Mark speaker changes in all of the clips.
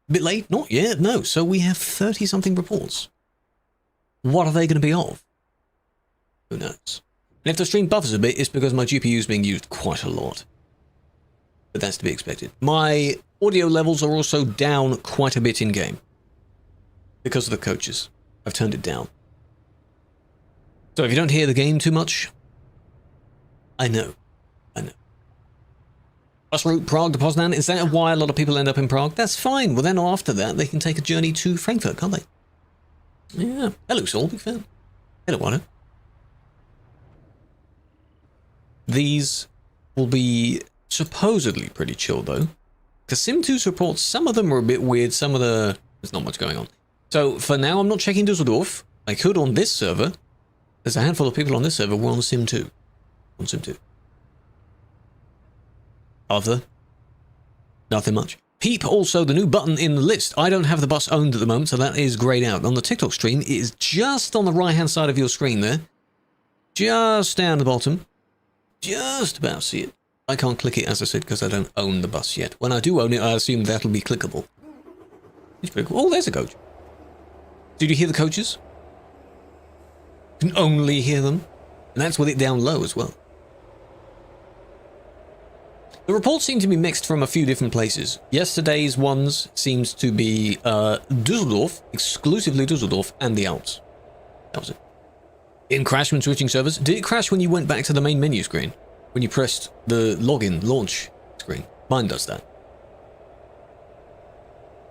Speaker 1: A bit late? Not yet, no. So we have 30-something reports. What are they going to be of? Who knows? And if the stream buffers a bit, it's because my GPU is being used quite a lot. But that's to be expected. My audio levels are also down quite a bit in-game. Because of the coaches. I've turned it down. So if you don't hear the game too much, I know. Bus route Prague to Poznan, is that why a lot of people end up in Prague? That's fine. Well, then after that, they can take a journey to Frankfurt, can't they? Yeah. Hello, Saul. Big fan. Hello, Wano. These will be supposedly pretty chill, though. Because Sim2's reports, some of them are a bit weird, some of the... There's not much going on. So, for now, I'm not checking Dusseldorf. I could on this server. There's a handful of people on this server. We're on Sim2. On Sim2. Other? Nothing much. Peep, also the new button in the list. I don't have the bus owned at the moment, so that is grayed out. On the TikTok stream, it is just on the right-hand side of your screen there. Just down the bottom. Just about see it. I can't click it, as I said, because I don't own the bus yet. When I do own it, I assume that'll be clickable. It's pretty cool. Oh, there's a coach. Did you hear the coaches? You can only hear them. And that's with it down low as well. The reports seem to be mixed from a few different places. Yesterday's ones seems to be Dusseldorf, exclusively Dusseldorf, and the Alps. That was it. In crash when switching servers. Did it crash when you went back to the main menu screen? When you pressed the login launch screen? Mine does that.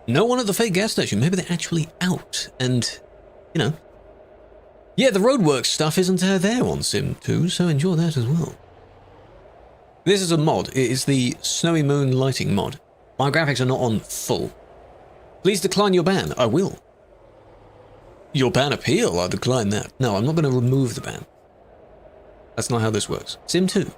Speaker 1: No one at the fake gas station. Maybe they're actually out. And, you know. Yeah, the roadworks stuff isn't there on Sim 2, so enjoy that as well. This is a mod. It is the Snowy Moon lighting mod. My graphics are not on full. Please decline your ban. I will. Your ban appeal? I'll decline that. No, I'm not going to remove the ban. That's not how this works. Sim 2.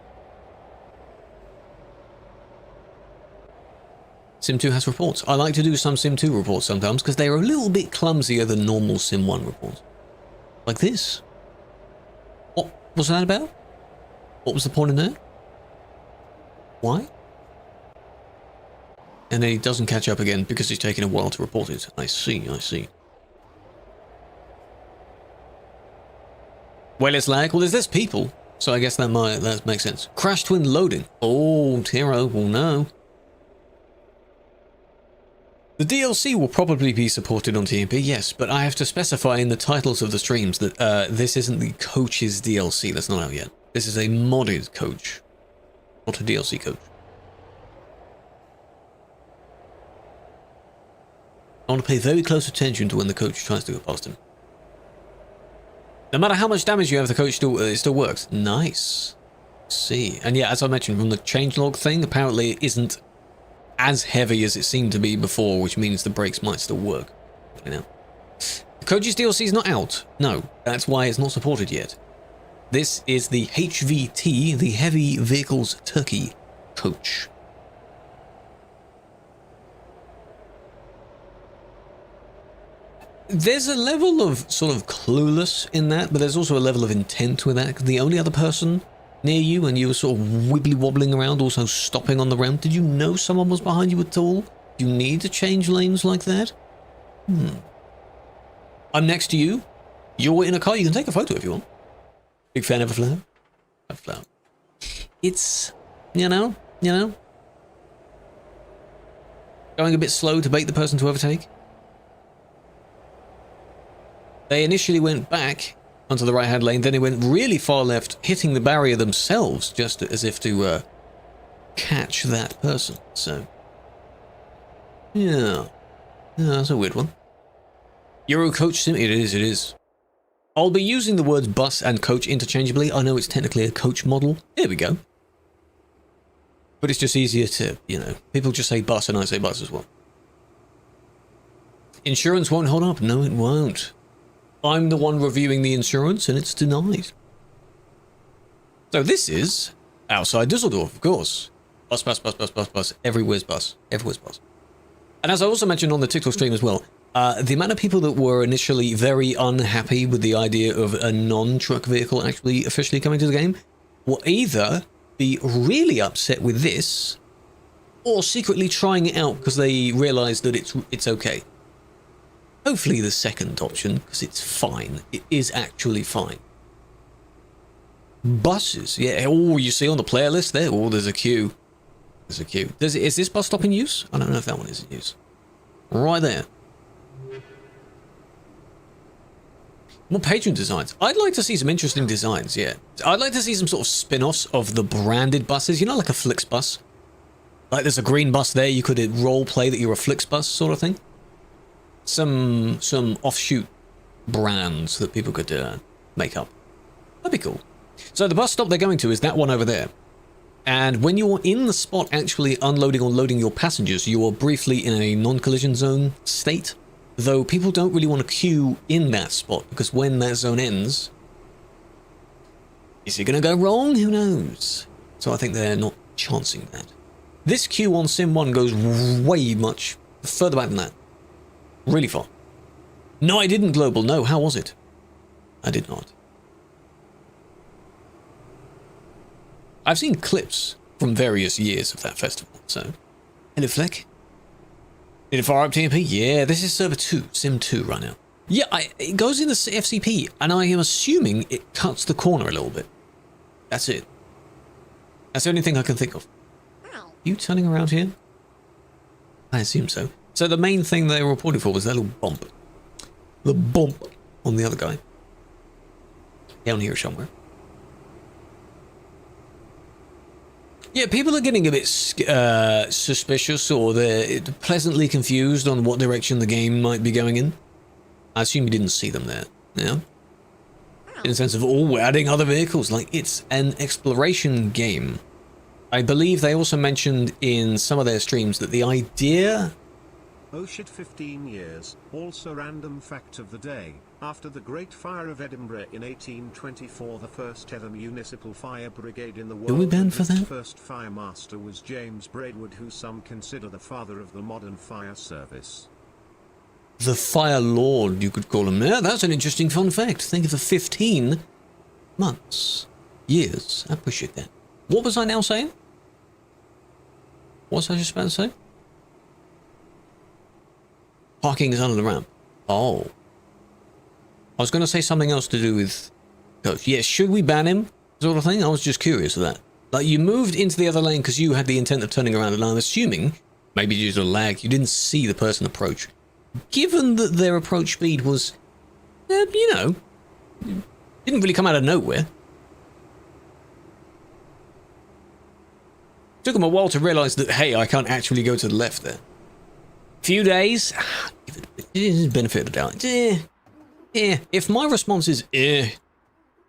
Speaker 1: Sim 2 has reports. I like to do some Sim 2 reports sometimes because they're a little bit clumsier than normal Sim 1 reports. Like this. What was that about? What was the point in there? Why? And then he doesn't catch up again because it's taking a while to report it. I see, I see. Well, it's lag. Well, there's less people, so I guess that makes sense. Crash twin loading. Oh, Tiro, well, no. The DLC will probably be supported on TMP, yes, but I have to specify in the titles of the streams that this isn't the coach's DLC. That's not out yet. This is a modded coach. Not a DLC coach. I want to pay very close attention to when the coach tries to go past him. No matter how much damage you have, the coach it still works. Nice. See. And yeah, as I mentioned from the changelog thing, apparently it isn't as heavy as it seemed to be before, which means the brakes might still work. You know. The coach's DLC is not out. No, that's why it's not supported yet. This is the HVT, the Heavy Vehicles Turkey coach. There's a level of sort of clueless in that, but there's also a level of intent with that. The only other person near you and you were sort of wibbly wobbling around, also stopping on the ramp, did you know someone was behind you at all? Do you need to change lanes like that? I'm next to you. You're in a car. You can take a photo if you want. Big fan of a flower? A flower. It's, you know, going a bit slow to bait the person to overtake. They initially went back onto the right-hand lane, then they went really far left, hitting the barrier themselves, just as if to catch that person. So, yeah, that's a weird one. Euro Coach Sim, it is. I'll be using the words bus and coach interchangeably. I know it's technically a coach model. There we go. But it's just easier to, you know, people just say bus and I say bus as well. Insurance won't hold up. No, it won't. I'm the one reviewing the insurance and it's denied. So this is outside Dusseldorf, of course. Bus. Everywhere's bus. And as I also mentioned on the TikTok stream as well, the amount of people that were initially very unhappy with the idea of a non-truck vehicle actually officially coming to the game will either be really upset with this or secretly trying it out because they realise that it's okay. Hopefully the second option, because it's fine. It is actually fine. Buses, yeah. Oh, you see on the player list there? Oh, there's a queue. There's a queue. Is this bus stop in use? I don't know if that one is in use. Right there. More patron designs. I'd like to see some interesting designs, yeah. I'd like to see some sort of spin-offs of the branded buses, you know, like a Flixbus. Like there's a green bus there, you could role play that you're a Flixbus sort of thing. Some offshoot brands that people could make up. That'd be cool. So the bus stop they're going to is that one over there. And when you're in the spot actually unloading or loading your passengers, you are briefly in a non-collision zone state. Though people don't really want to queue in that spot, because when that zone ends, is it going to go wrong? Who knows? So I think they're not chancing that. This queue on Sim 1 goes way much further back than that. Really far. No, I didn't global. No, how was it? I did not. I've seen clips from various years of that festival, so... Hello, Fleck. Did it fire up TMP? Yeah, this is server 2, Sim 2 right now. Yeah, it goes in the FCP, and I am assuming it cuts the corner a little bit. That's it. That's the only thing I can think of. You turning around here? I assume so. So the main thing they were reporting for was that little bump. The bump on the other guy. Down here somewhere. Yeah, people are getting a bit suspicious, or they're pleasantly confused on what direction the game might be going in. I assume you didn't see them there, yeah? In the sense of, oh, we're adding other vehicles, like it's an exploration game. I believe they also mentioned in some of their streams that the idea...
Speaker 2: Oh shit, 15 years. Also random fact of the day. After the Great Fire of Edinburgh in 1824, the first ever municipal fire brigade in the world.
Speaker 1: Were we banned for that?
Speaker 2: First fire master was James Braidwood, who some consider the father of the modern fire service.
Speaker 1: The Fire Lord, you could call him. Yeah, that's an interesting fun fact. Think of the 15 months. Years. I appreciate that. What was I now saying? What was I just about to say? Parking is under the ramp. Oh. I was going to say something else to do with Coach. Yeah, should we ban him? Sort of thing. I was just curious of that. Like, you moved into the other lane because you had the intent of turning around, and I'm assuming, maybe due to lag, you didn't see the person approach. Given that their approach speed was, you know, didn't really come out of nowhere. Took them a while to realise that, hey, I can't actually go to the left there. Few days, give it benefit of the doubt. Yeah. If my response is,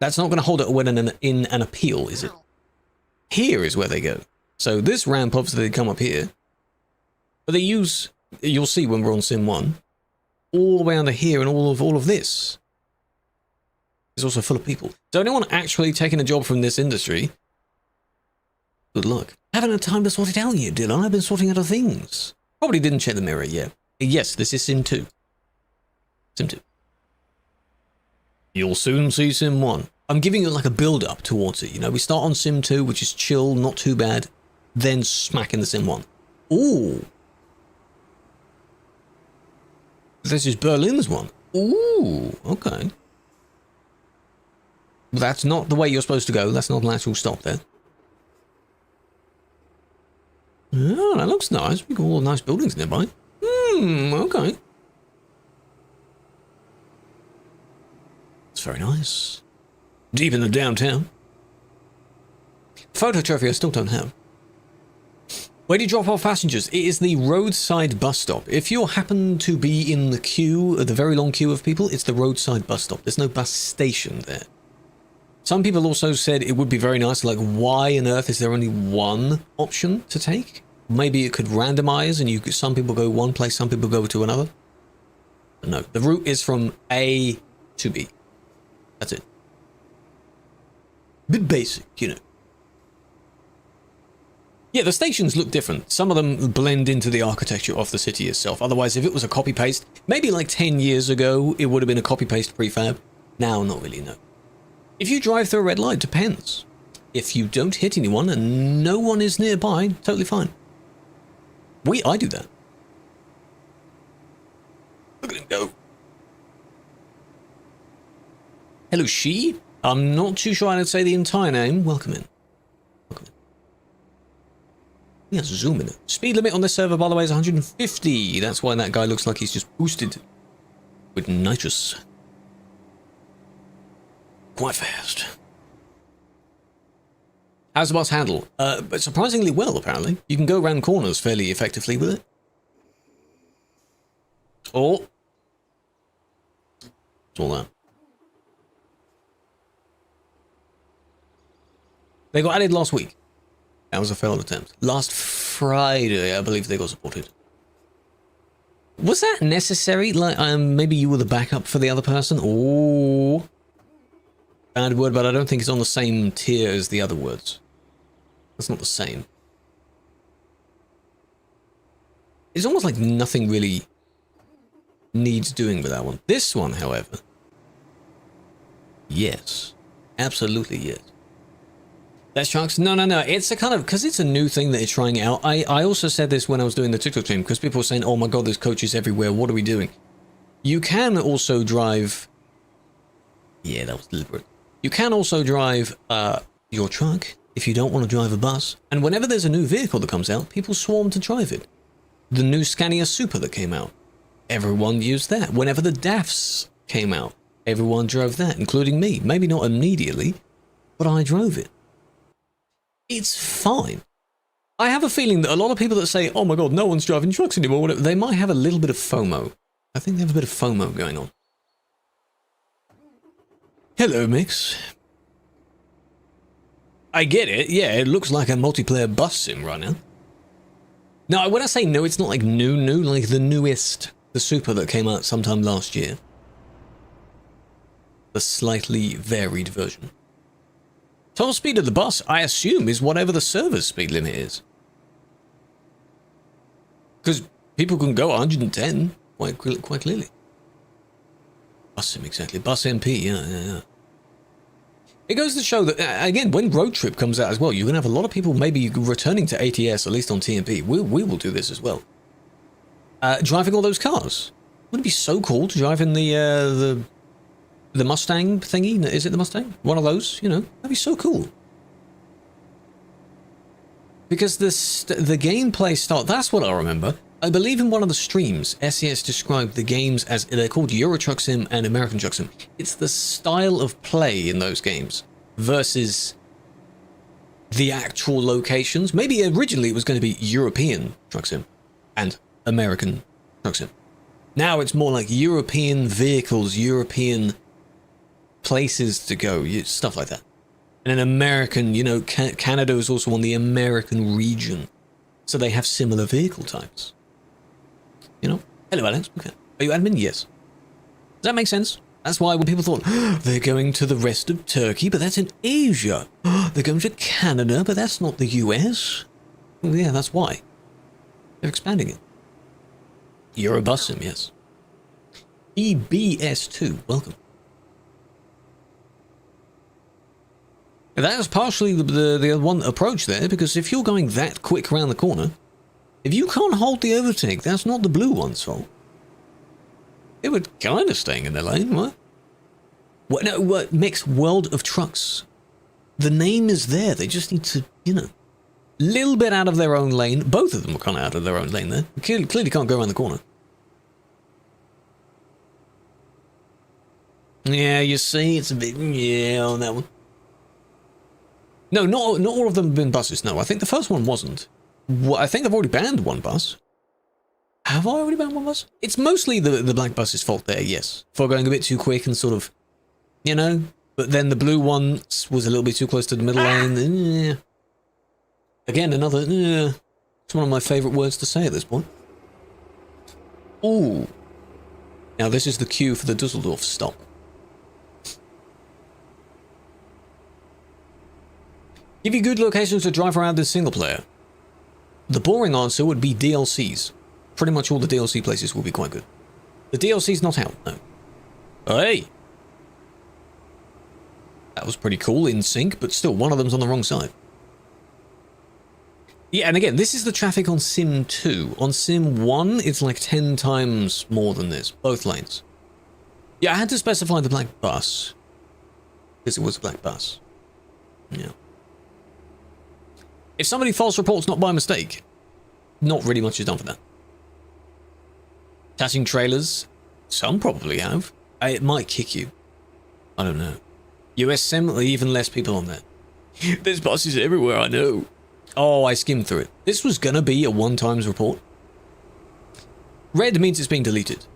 Speaker 1: that's not going to hold it when in an appeal, is it? Here is where they go. So this ramp, obviously, they come up here. But they use, you'll see when we're on Sim 1, all the way under here, and all of this is also full of people. So anyone actually taking a job from this industry, good luck. Haven't had time to sort it out yet, did I? I've been sorting other things. Probably didn't check the mirror yet. Yes, this is Sim 2. Sim 2. You'll soon see Sim 1. I'm giving you like a build-up towards it, you know. We start on Sim 2, which is chill, not too bad. Then smack into Sim 1. Ooh. This is Berlin's one. Ooh, okay. That's not the way you're supposed to go. That's not an actual stop there. Oh, that looks nice. We've got all the nice buildings nearby. Okay. It's very nice. Deep in the downtown. Photo trophy I still don't have. Where do you drop off passengers? It is the roadside bus stop. If you happen to be in the queue, the very long queue of people, it's the roadside bus stop. There's no bus station there. Some people also said it would be very nice, like, why on earth is there only one option to take? Maybe it could randomize and some people go one place, some people go to another. But no, the route is from A to B. That's it. Bit basic, you know. Yeah, the stations look different. Some of them blend into the architecture of the city itself. Otherwise, if it was a copy-paste, maybe like 10 years ago, it would have been a copy-paste prefab. Now, not really, no. If you drive through a red light, depends. If you don't hit anyone and no one is nearby, totally fine. I do that. Look at him go. Hello, she. I'm not too sure I'd say the entire name. Welcome in. Welcome in. Yes, zoom in. Speed limit on this server, by the way, is 150. That's why that guy looks like he's just boosted with nitrous. Quite fast. How's the boss handle? But surprisingly well, apparently. You can go around corners fairly effectively with it. Oh. It's all that. They got added last week. That was a failed attempt. Last Friday, I believe they got supported. Was that necessary? Like, maybe you were the backup for the other person? Oh. Bad word, but I don't think it's on the same tier as the other words. It's not the same. It's almost like nothing really needs doing with that one. This one, however. Yes. Absolutely yes. That's Sharks? No. It's a kind of, because it's a new thing that it's trying out. I also said this when I was doing the TikTok stream, because people were saying, oh my god, there's coaches everywhere. What are we doing? You can also drive... Yeah, that was deliberate. You can also drive your truck if you don't want to drive a bus. And whenever there's a new vehicle that comes out, people swarm to drive it. The new Scania Super that came out, everyone used that. Whenever the DAFs came out, everyone drove that, including me. Maybe not immediately, but I drove it. It's fine. I have a feeling that a lot of people that say, oh my god, no one's driving trucks anymore, whatever, they might have a little bit of FOMO. I think they have a bit of FOMO going on. Hello, Mix. I get it. Yeah, it looks like a multiplayer bus sim right now. Now, when I say new, it's not like new, like the newest, the Super that came out sometime last year. The slightly varied version. Total speed of the bus, I assume, is whatever the server's speed limit is. Because people can go 110 quite clearly. Bus sim, exactly. Bus MP, yeah. It goes to show that, again, when Road Trip comes out as well, you're going to have a lot of people maybe returning to ATS, at least on TMP. We will do this as well. Driving all those cars. Wouldn't it be so cool to drive in the Mustang thingy? Is it the Mustang? One of those, you know? That'd be so cool. Because the gameplay style, that's what I remember. I believe in one of the streams, SES described the games as, they're called Euro Truck Sim and American Truck Sim. It's the style of play in those games versus the actual locations. Maybe originally it was going to be European Truck Sim and American Truck Sim. Now it's more like European vehicles, European places to go, stuff like that. And an American, you know, Canada is also on the American region. So they have similar vehicle types. You know? Hello, Alex. Okay. Are you admin? Yes. Does that make sense? That's why when people thought, oh, they're going to the rest of Turkey, but that's in Asia. Oh, they're going to Canada, but that's not the US. Well, yeah, that's why. They're expanding it. Eurobus sim, yes. EBS2, welcome. That was partially the one approach there, because if you're going that quick around the corner, if you can't hold the overtake, that's not the blue one's fault. They were kind of staying in their lane, what? What? No, what? Mix World of Trucks. The name is there, they just need to, you know, little bit out of their own lane. Both of them were kind of out of their own lane there. Clearly can't go around the corner. Yeah, you see, it's a bit, yeah, on that one. No, not all of them have been buses, no. I think the first one wasn't. Well, I think I've already banned one bus. Have I already banned one bus? It's mostly the black bus's fault there, yes. For going a bit too quick and sort of, you know. But then the blue one was a little bit too close to the middle lane. Again, another, it's one of my favourite words to say at this point. Ooh. Now this is the cue for the Dusseldorf stop. Give you good locations to drive around in single player. The boring answer would be DLCs. Pretty much all the DLC places will be quite good. The DLC's not out, no. Hey! That was pretty cool, in sync, but still, one of them's on the wrong side. Yeah, and again, this is the traffic on Sim 2. On Sim 1, it's like 10 times more than this, both lanes. Yeah, I had to specify the black bus, because it was a black bus. Yeah. If somebody false reports not by mistake, not really much is done for that. Touching trailers, some probably have. It might kick you. I don't know. US Sim, even less people on there. There's buses everywhere, I know. Oh, I skimmed through it. This was gonna be a one-times report. Red means it's being deleted.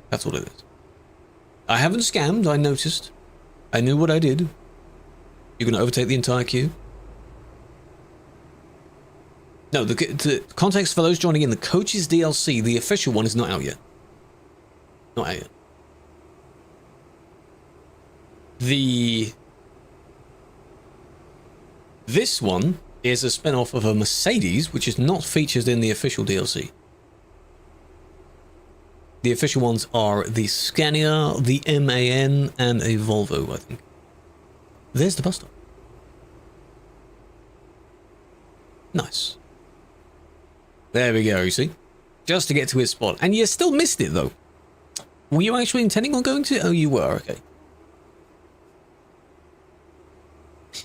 Speaker 1: That's what it is. I haven't scammed, I noticed. I knew what I did. You're gonna overtake the entire queue. No, the context for those joining in, the Coaches DLC, the official one, is not out yet. Not out yet. This one is a spin-off of a Mercedes, which is not featured in the official DLC. The official ones are the Scania, the MAN, and a Volvo, I think. There's the bus stop. Nice. There we go, you see? Just to get to his spot. And you still missed it, though. Were you actually intending on going to? Oh, you were, okay.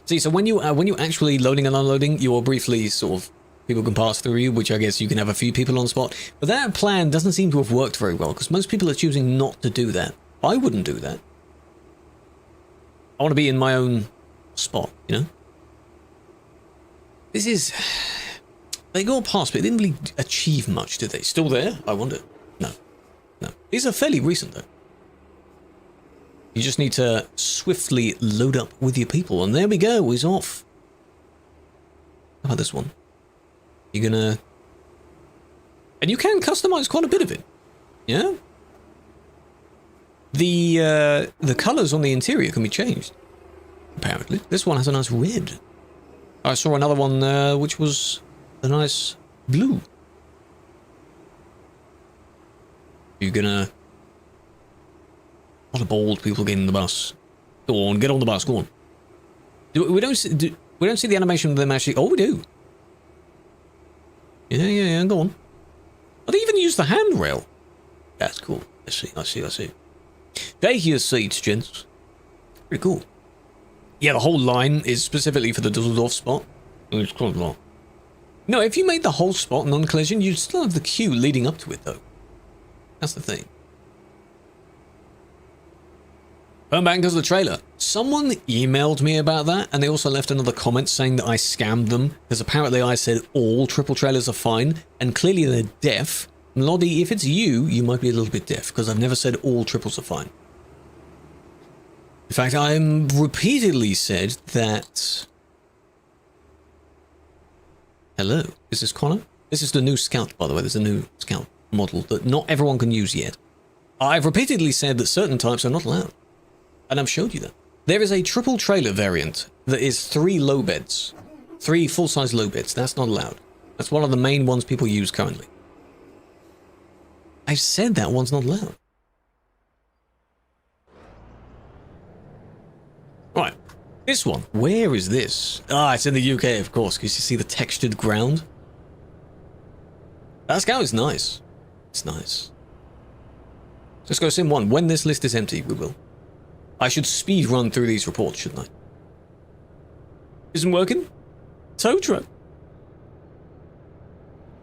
Speaker 1: See, so when you actually loading and unloading, you're briefly sort of, people can pass through you, which I guess you can have a few people on spot. But that plan doesn't seem to have worked very well, because most people are choosing not to do that. I wouldn't do that. I want to be in my own spot, you know? This is... They got past, but they didn't really achieve much, did they? Still there? I wonder. No. No. These are fairly recent, though. You just need to swiftly load up with your people, and there we go, he's off. How about this one? You're gonna... And you can customize quite a bit of it. Yeah? The colours on the interior can be changed. Apparently. This one has a nice red. I saw another one which was a nice blue. You're gonna... A lot of bold people getting the bus. Go on, get on the bus, go on. We don't see the animation of them actually... Oh, we do. Yeah, go on. Oh, they even use the handrail. That's cool. I see. Take your seats, gents. Pretty cool. Yeah, the whole line is specifically for the Dusseldorf spot. It's quite a lot. No, if you made the whole spot non-collision, you'd still have the queue leading up to it, though. That's the thing. Turn back because of the trailer. Someone emailed me about that, and they also left another comment saying that I scammed them, because apparently I said all triple trailers are fine, and clearly they're deaf. Lottie, if it's you, you might be a little bit deaf, because I've never said all triples are fine. In fact, I'm repeatedly said that... Hello, is this Connor? This is the new Scout, by the way. There's a new Scout model that not everyone can use yet. I've repeatedly said that certain types are not allowed. And I've showed you that. There is a triple trailer variant that is 3 low beds. 3 full-size low beds. That's not allowed. That's one of the main ones people use currently. I've said that one's not allowed. Right. This one. Where is this? Ah, it's in the UK, of course, because you see the textured ground. That Scout is nice. It's nice. Let's go Sim 1. When this list is empty, we will. I should speed run through these reports, shouldn't I? Isn't working? Tow truck.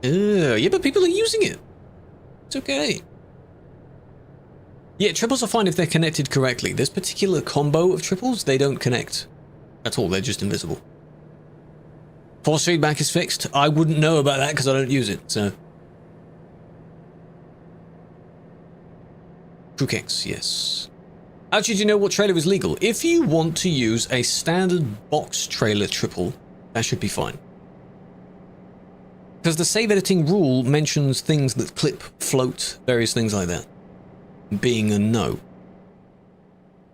Speaker 1: Yeah, but people are using it. It's okay. Yeah, triples are fine if they're connected correctly. This particular combo of triples, they don't connect at all. They're just invisible. Force feedback is fixed. I wouldn't know about that because I don't use it, so... TruckersMP, yes. How should you know what trailer is legal? If you want to use a standard box trailer triple, that should be fine. Because the save editing rule mentions things that clip, float, various things like that. Being a no.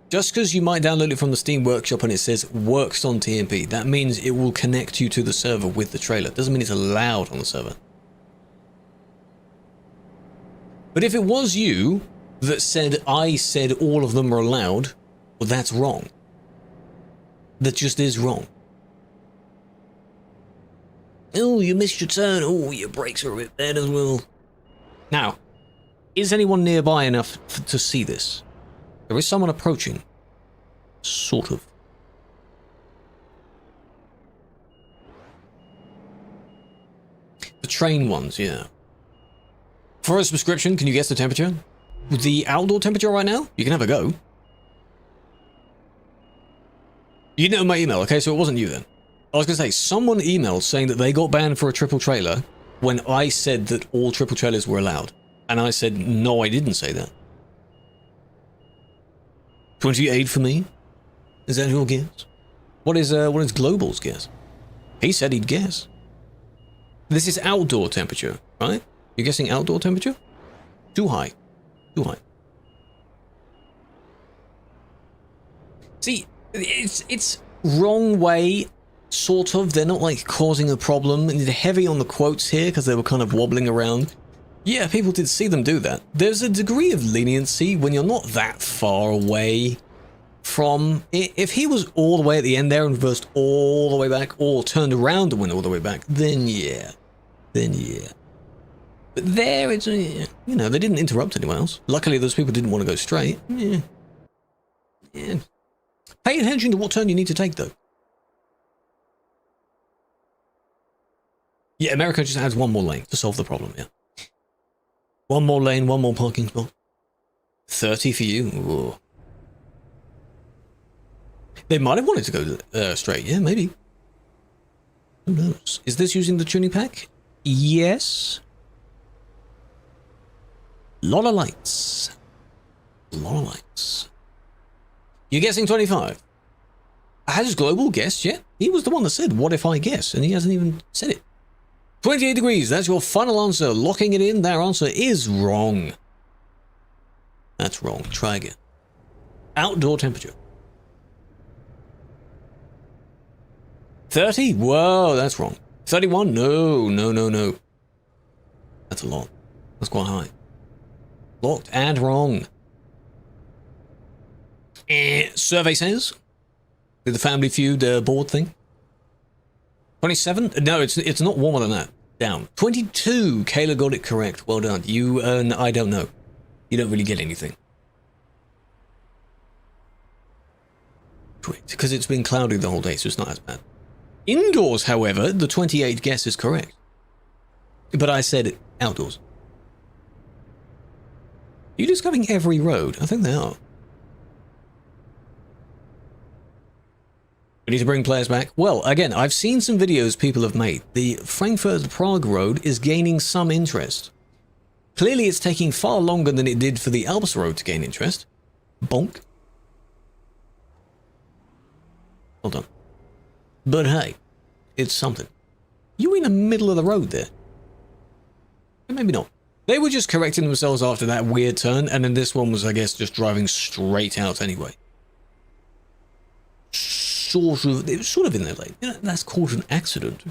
Speaker 1: Just because you might download it from the Steam Workshop and it says works on TMP, that means it will connect you to the server with the trailer. Doesn't mean it's allowed on the server. But if it was you that said I said all of them are allowed, well, that's wrong. That just is wrong. Oh, you missed your turn. Oh, your brakes are a bit bad as well. Now, is anyone nearby enough to see this? There is someone approaching. Sort of. The train ones, yeah. For a subscription, can you guess the temperature? The outdoor temperature right now? You can have a go. You know my email, okay? So it wasn't you then. I was going to say, someone emailed saying that they got banned for a triple trailer when I said that all triple trailers were allowed. And I said, no, I didn't say that. 28 for me? Is that your guess? What is Global's guess? He said he'd guess. This is outdoor temperature, right? You're guessing outdoor temperature? Too high. Too high. See, it's wrong way, sort of. They're not like causing a problem. And they're heavy on the quotes here because they were kind of wobbling around. Yeah, people did see them do that. There's a degree of leniency when you're not that far away from... If he was all the way at the end there and reversed all the way back, or turned around and went all the way back, then yeah. Then yeah. But there, it's... you know, they didn't interrupt anyone else. Luckily, those people didn't want to go straight. Yeah. Yeah. Pay attention to what turn you need to take, though. Yeah, America just adds one more lane to solve the problem, yeah. One more lane, one more parking spot. 30 for you. Ooh. They might have wanted to go straight, yeah, maybe. Who knows? Is this using the tuning pack? Yes. Lot of lights. Lot of lights. You're guessing 25? Has Global guessed yet? He was the one that said, what if I guess? And he hasn't even said it. 28 degrees, that's your final answer. Locking it in, their answer is wrong. That's wrong. Try again. Outdoor temperature. 30? Whoa, that's wrong. 31? No, no, no, no. That's a lot. That's quite high. Locked and wrong. Survey says, with the Family Feud board thing. 27? No, it's not warmer than that. Down. 22. Kayla got it correct. Well done. You earn, I don't know. You don't really get anything. Correct. Because it's been cloudy the whole day, so it's not as bad. Indoors, however, the 28 guess is correct. But I said it outdoors. Are you discovering every road? I think they are. We need to bring players back. Well, again, I've seen some videos people have made. The Frankfurt-Prague road is gaining some interest. Clearly, it's taking far longer than it did for the Alps road to gain interest. Bonk. Hold on. But hey, it's something. You in the middle of the road there? Maybe not. They were just correcting themselves after that weird turn, and then this one was, I guess, just driving straight out anyway. It was sort of in their lane. You know, that's called an accident.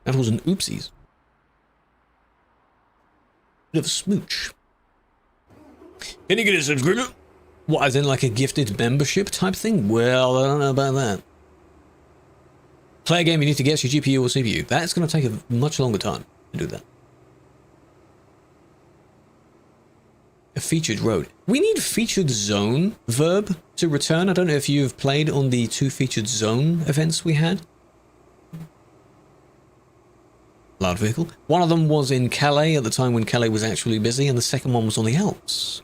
Speaker 1: That was an oopsies. Bit of a smooch. Can you get a subscription? What, as in like a gifted membership type thing? Well, I don't know about that. Play a game, you need to guess your GPU or CPU. That's going to take a much longer time to do that. A featured road. We need featured zone verb to return. I don't know if you've played on the 2 featured zone events we had. Loud vehicle. One of them was in Calais at the time when Calais was actually busy, and the second one was on the Alps.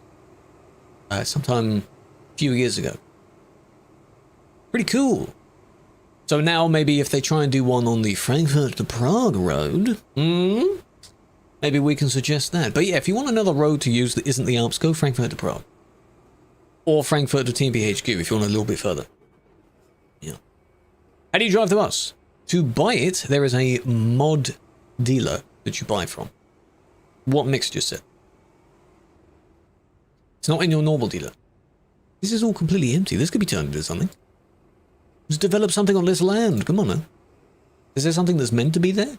Speaker 1: Sometime a few years ago. Pretty cool. So now maybe if they try and do one on the Frankfurt to Prague road, maybe we can suggest that. But yeah, if you want another road to use that isn't the Alps, go Frankfurt to Prague. Or Frankfurt to TMPHQ if you want a little bit further. Yeah. How do you drive the bus? To buy it, there is a mod dealer that you buy from. What mixture set? It's not in your normal dealer. This is all completely empty. This could be turned into something. Just develop something on this land. Come on now. Is there something that's meant to be there?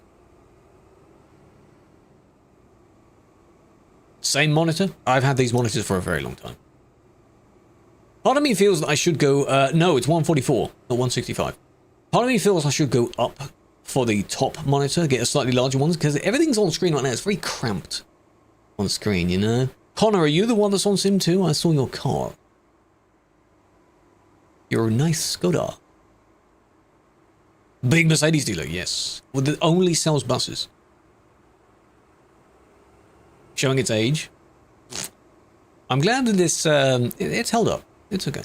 Speaker 1: Same monitor? I've had these monitors for a very long time. Part of me feels that I should go... no, it's 144, not 165. Part of me feels I should go up for the top monitor, get a slightly larger one, because everything's on screen right now. It's very cramped on screen, you know? Connor, are you the one that's on Sim 2? I saw your car. You're a nice Skoda. Big Mercedes dealer, yes. Well, that only sells buses. Showing its age. I'm glad that this, it's held up. It's okay.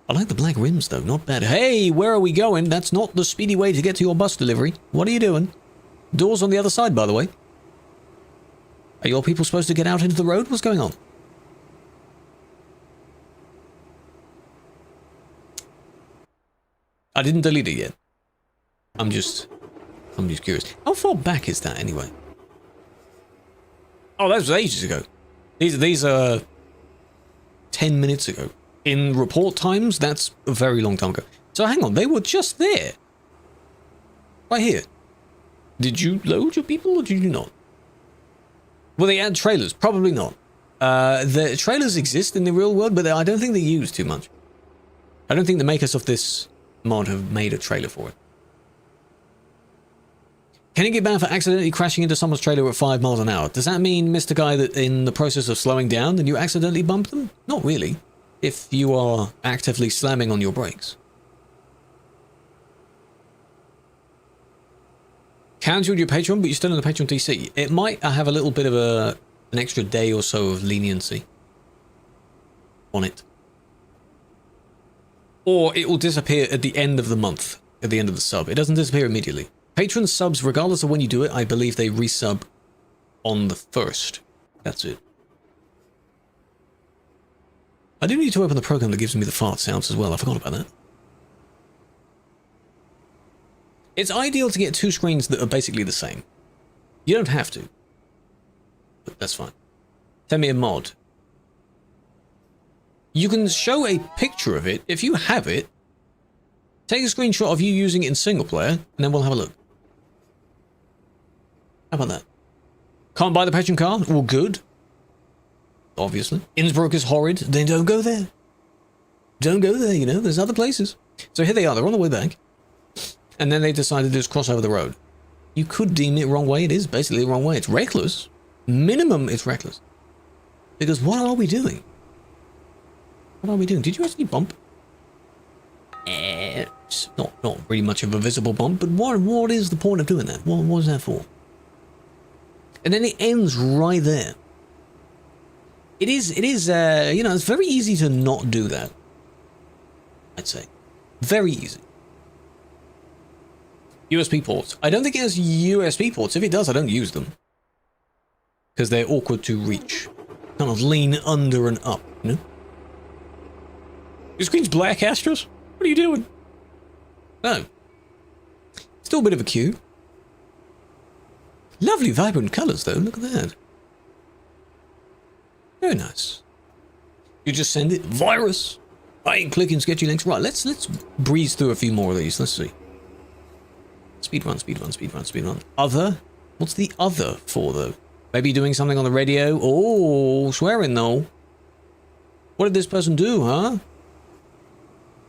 Speaker 1: I like the black rims, though. Not bad. Hey, where are we going? That's not the speedy way to get to your bus delivery. What are you doing? Doors on the other side, by the way. Are your people supposed to get out into the road? What's going on? I didn't delete it yet. I'm just curious. How far back is that, anyway? Oh, that was ages ago. These are 10 minutes ago. In report times, that's a very long time ago. So hang on, they were just there. Right here. Did you load your people or did you not? Will they add trailers? Probably not. The trailers exist in the real world, but I don't think they're used too much. I don't think the makers of this mod have made a trailer for it. Can you get banned for accidentally crashing into someone's trailer at 5 miles an hour? Does that mean, Mr. Guy, that in the process of slowing down, then you accidentally bump them? Not really. If you are actively slamming on your brakes. Cancelled your Patreon, but you're still in the Patreon TC. It might have a little bit of an extra day or so of leniency on it. Or it will disappear at the end of the month, at the end of the sub. It doesn't disappear immediately. Patron subs, regardless of when you do it, I believe they resub on the 1st. That's it. I do need to open the program that gives me the fart sounds as well. I forgot about that. It's ideal to get 2 screens that are basically the same. You don't have to, but that's fine. Send me a mod. You can show a picture of it if you have it. Take a screenshot of you using it in single player, and then we'll have a look. How about that? Can't buy the Patreon card? Well, good. Obviously. Innsbruck is horrid. Then don't go there. Don't go there, you know. There's other places. So here they are. They're on the way back. And then they decided to just cross over the road. You could deem it wrong way. It is basically the wrong way. It's reckless. Minimum, it's reckless. Because what are we doing? What are we doing? Did you actually bump? It's not really much of a visible bump, but what is the point of doing that? What was that for? And then it ends right there. It is, you know, it's very easy to not do that. I'd say. Very easy. USB ports. I don't think it has USB ports. If it does, I don't use them. Because they're awkward to reach. Kind of lean under and up, you know? Your screen's black, Astrous? What are you doing? Oh. Still a bit of a queue. Lovely vibrant colours though, look at that. Very nice. You just send it. Virus! I ain't clicking sketchy links. Right, let's breeze through a few more of these. Let's see. Speedrun. Other? What's the other for though? Maybe doing something on the radio? Oh, swearing though. What did this person do, huh?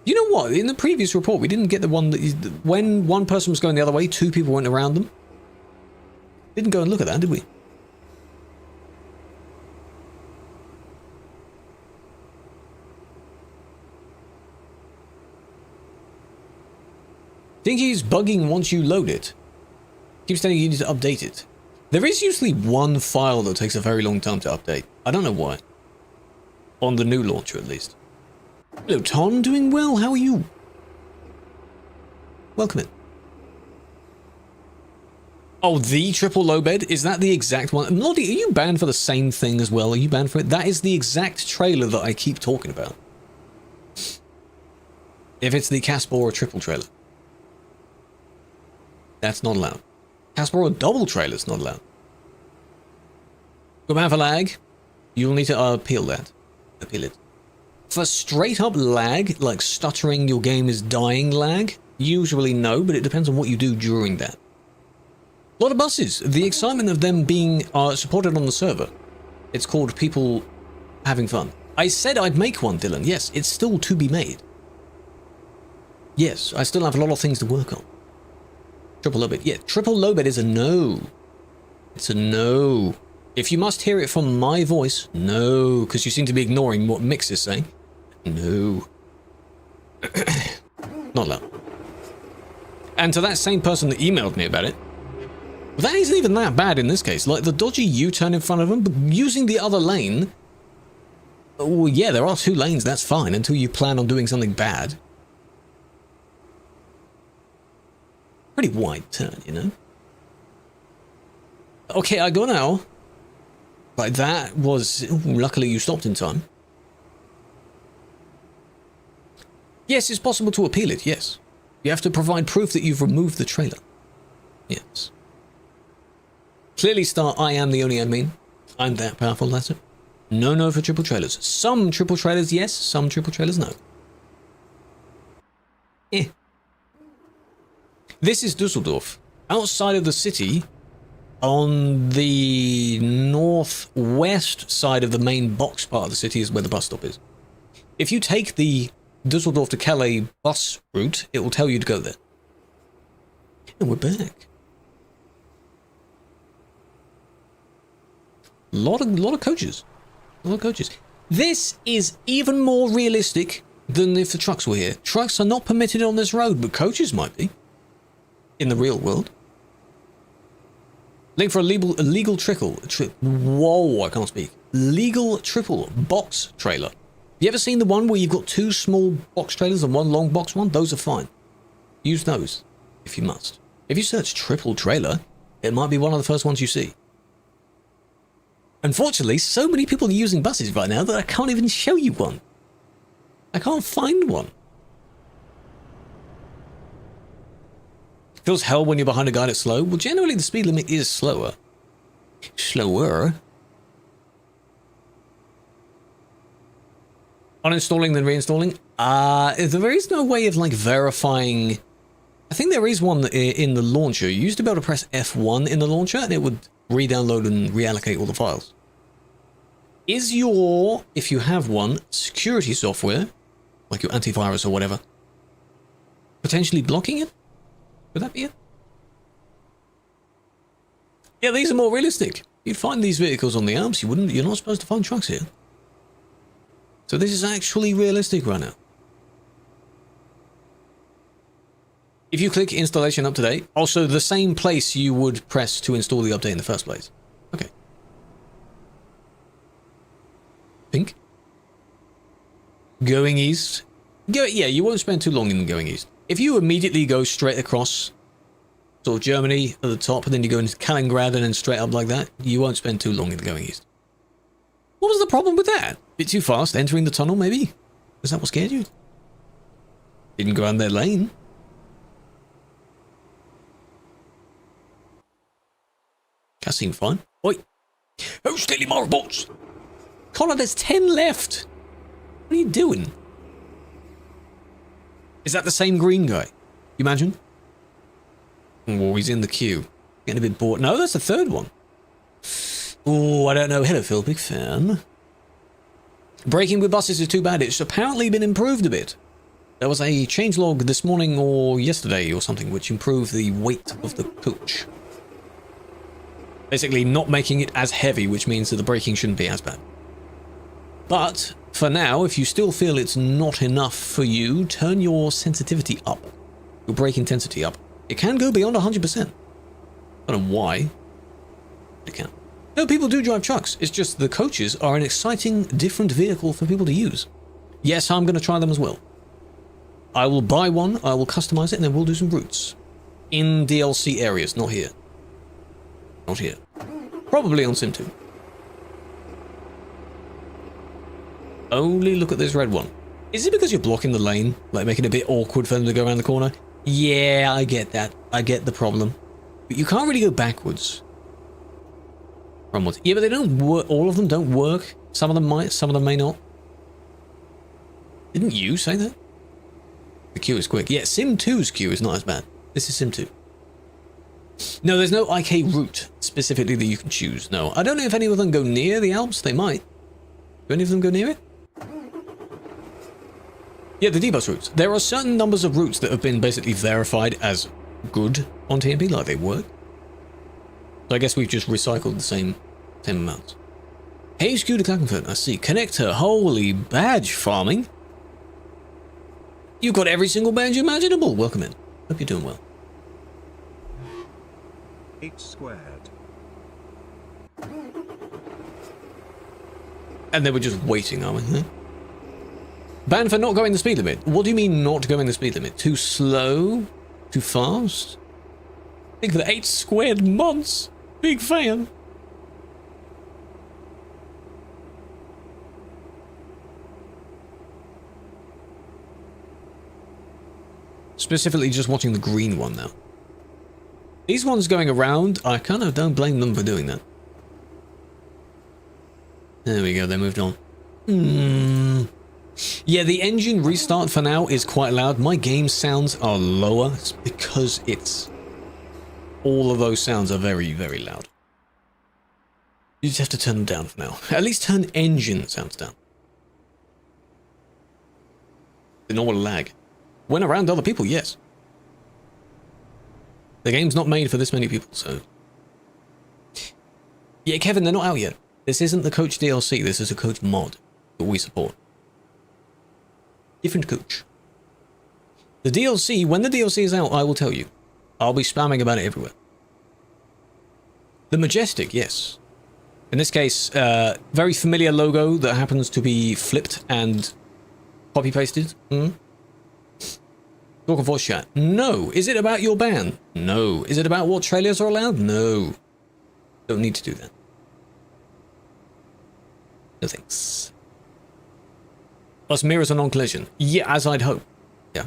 Speaker 1: You know what? In the previous report, we didn't get the one that when one person was going the other way, 2 people went around them. Didn't go and look at that, did we? Think he's bugging once you load it. Keeps telling you need to update it. There is usually one file that takes a very long time to update. I don't know why. On the new launcher, at least. Hello, Ton. Doing well. How are you? Welcome in. Oh, the triple low bed? Is that the exact one? Lottie, are you banned for the same thing as well? Are you banned for it? That is the exact trailer that I keep talking about. If it's the Caspora triple trailer. That's not allowed. Caspora double trailer is not allowed. Go banned for lag. You'll need to appeal that. Appeal it. For straight up lag, like stuttering your game is dying lag, usually no, but it depends on what you do during that. A lot of buses. The excitement of them being supported on the server. It's called people having fun. I said I'd make one, Dylan. Yes, it's still to be made. Yes, I still have a lot of things to work on. Triple low bed. Yeah, triple low bed is a no. It's a no. If you must hear it from my voice, no, because you seem to be ignoring what Mix is saying. No. Not low. And to that same person that emailed me about it, that isn't even that bad in this case. Like the dodgy U-turn in front of them, but using the other lane. Oh yeah, there are 2 lanes, that's fine, until you plan on doing something bad. Pretty wide turn, you know? Okay, I go now. Like that was... Ooh, luckily you stopped in time. Yes, it's possible to appeal it, yes. You have to provide proof that you've removed the trailer. Yes. Clearly Star, I am the only admin. I'm that powerful, that's it. No for triple trailers. Some triple trailers, yes. Some triple trailers, no. Eh. This is Dusseldorf. Outside of the city, on the northwest side of the main box part of the city is where the bus stop is. If you take the Dusseldorf to Calais bus route, it will tell you to go there. And we're back. Lot of coaches. A lot of coaches. This is even more realistic than if the trucks were here. Trucks are not permitted on this road, but coaches might be. In the real world. Link for a legal trickle. Whoa, I can't speak. Legal triple box trailer. You ever seen the one where you've got 2 small box trailers and 1 long box one? Those are fine. Use those, if you must. If you search triple trailer, it might be one of the first ones you see. Unfortunately, so many people are using buses right now that I can't even show you one. I can't find one. Feels hell when you're behind a guy that's slow. Well, generally the speed limit is slower. Slower. Uninstalling then reinstalling. There is no way of like verifying. I think there is one in the launcher. You used to be able to press F1 in the launcher and it would re-download and reallocate all the files. Is your, if you have one, security software, like your antivirus or whatever, potentially blocking it? Would that be it? Yeah, these are more realistic. You'd find these vehicles on the Alps. You're not supposed to find trucks here. So this is actually realistic right now. If you click installation up to date, also the same place you would press to install the update in the first place. Okay. Pink. Going east. Yeah, you won't spend too long in going east. If you immediately go straight across sort of Germany at the top and then you go into Kaliningrad and then straight up like that, you won't spend too long in going east. What was the problem with that? Bit too fast entering the tunnel maybe? Was that what scared you? Didn't go on their lane. That seemed fine. Oi! Who's stealing my reports? Connor, there's 10 left! What are you doing? Is that the same green guy? You imagine? Oh, he's in the queue. Getting a bit bored. No, that's the third one. Oh, I don't know. Hello, Phil. Big fan. Braking with buses is too bad. It's apparently been improved a bit. There was a changelog this morning or yesterday or something which improved the weight of the coach. Basically not making it as heavy, which means that the braking shouldn't be as bad. But for now, if you still feel it's not enough for you, turn your sensitivity up. Your brake intensity up. It can go beyond 100%. I don't know why. It can. No, people do drive trucks. It's just the coaches are an exciting, different vehicle for people to use. Yes, I'm going to try them as well. I will buy one, I will customize it, and then we'll do some routes. In DLC areas, not here. Not here. Probably on Sim 2. Only look at this red one. Is it because you're blocking the lane? Like making it a bit awkward for them to go around the corner? Yeah, I get that. I get the problem. But you can't really go backwards. Frontwards. Yeah, but they don't work. All of them don't work. Some of them might, some of them may not. Didn't you say that? The queue is quick. Yeah, Sim 2's queue is not as bad. This is Sim 2. No, there's no IK route specifically that you can choose. No, I don't know if any of them go near the Alps. They might. Do any of them go near it? Yeah, the D-bus routes. There are certain numbers of routes that have been basically verified as good on TMP, like they work. So I guess we've just recycled the same amounts. HQ to Clackenford, I see. Connector, holy badge farming. You've got every single badge imaginable. Welcome in. Hope you're doing well.
Speaker 2: 8 squared.
Speaker 1: And then we're just waiting, are we? Huh? Banned for not going the speed limit. What do you mean not going the speed limit? Too slow? Too fast? Think for the 8 squared months. Big fan. Specifically just watching the green one now. These ones going around, I kind of don't blame them for doing that. There we go, they moved on. Yeah, the engine restart for now is quite loud. My game sounds are lower. It's because it's... all of those sounds are very, very loud. You just have to turn them down for now. At least turn engine sounds down. The normal lag. When around other people, yes. The game's not made for this many people, so... Yeah, Kevin, they're not out yet. This isn't the coach DLC, this is a coach mod that we support. Different coach. The DLC, when the DLC is out, I will tell you. I'll be spamming about it everywhere. The Majestic, yes. In this case, very familiar logo that happens to be flipped and copy-pasted. Talk of voice chat. No. Is it about your ban? No. Is it about what trailers are allowed? No. Don't need to do that. No thanks. Plus mirrors on collision. Yeah, as I'd hope. Yeah.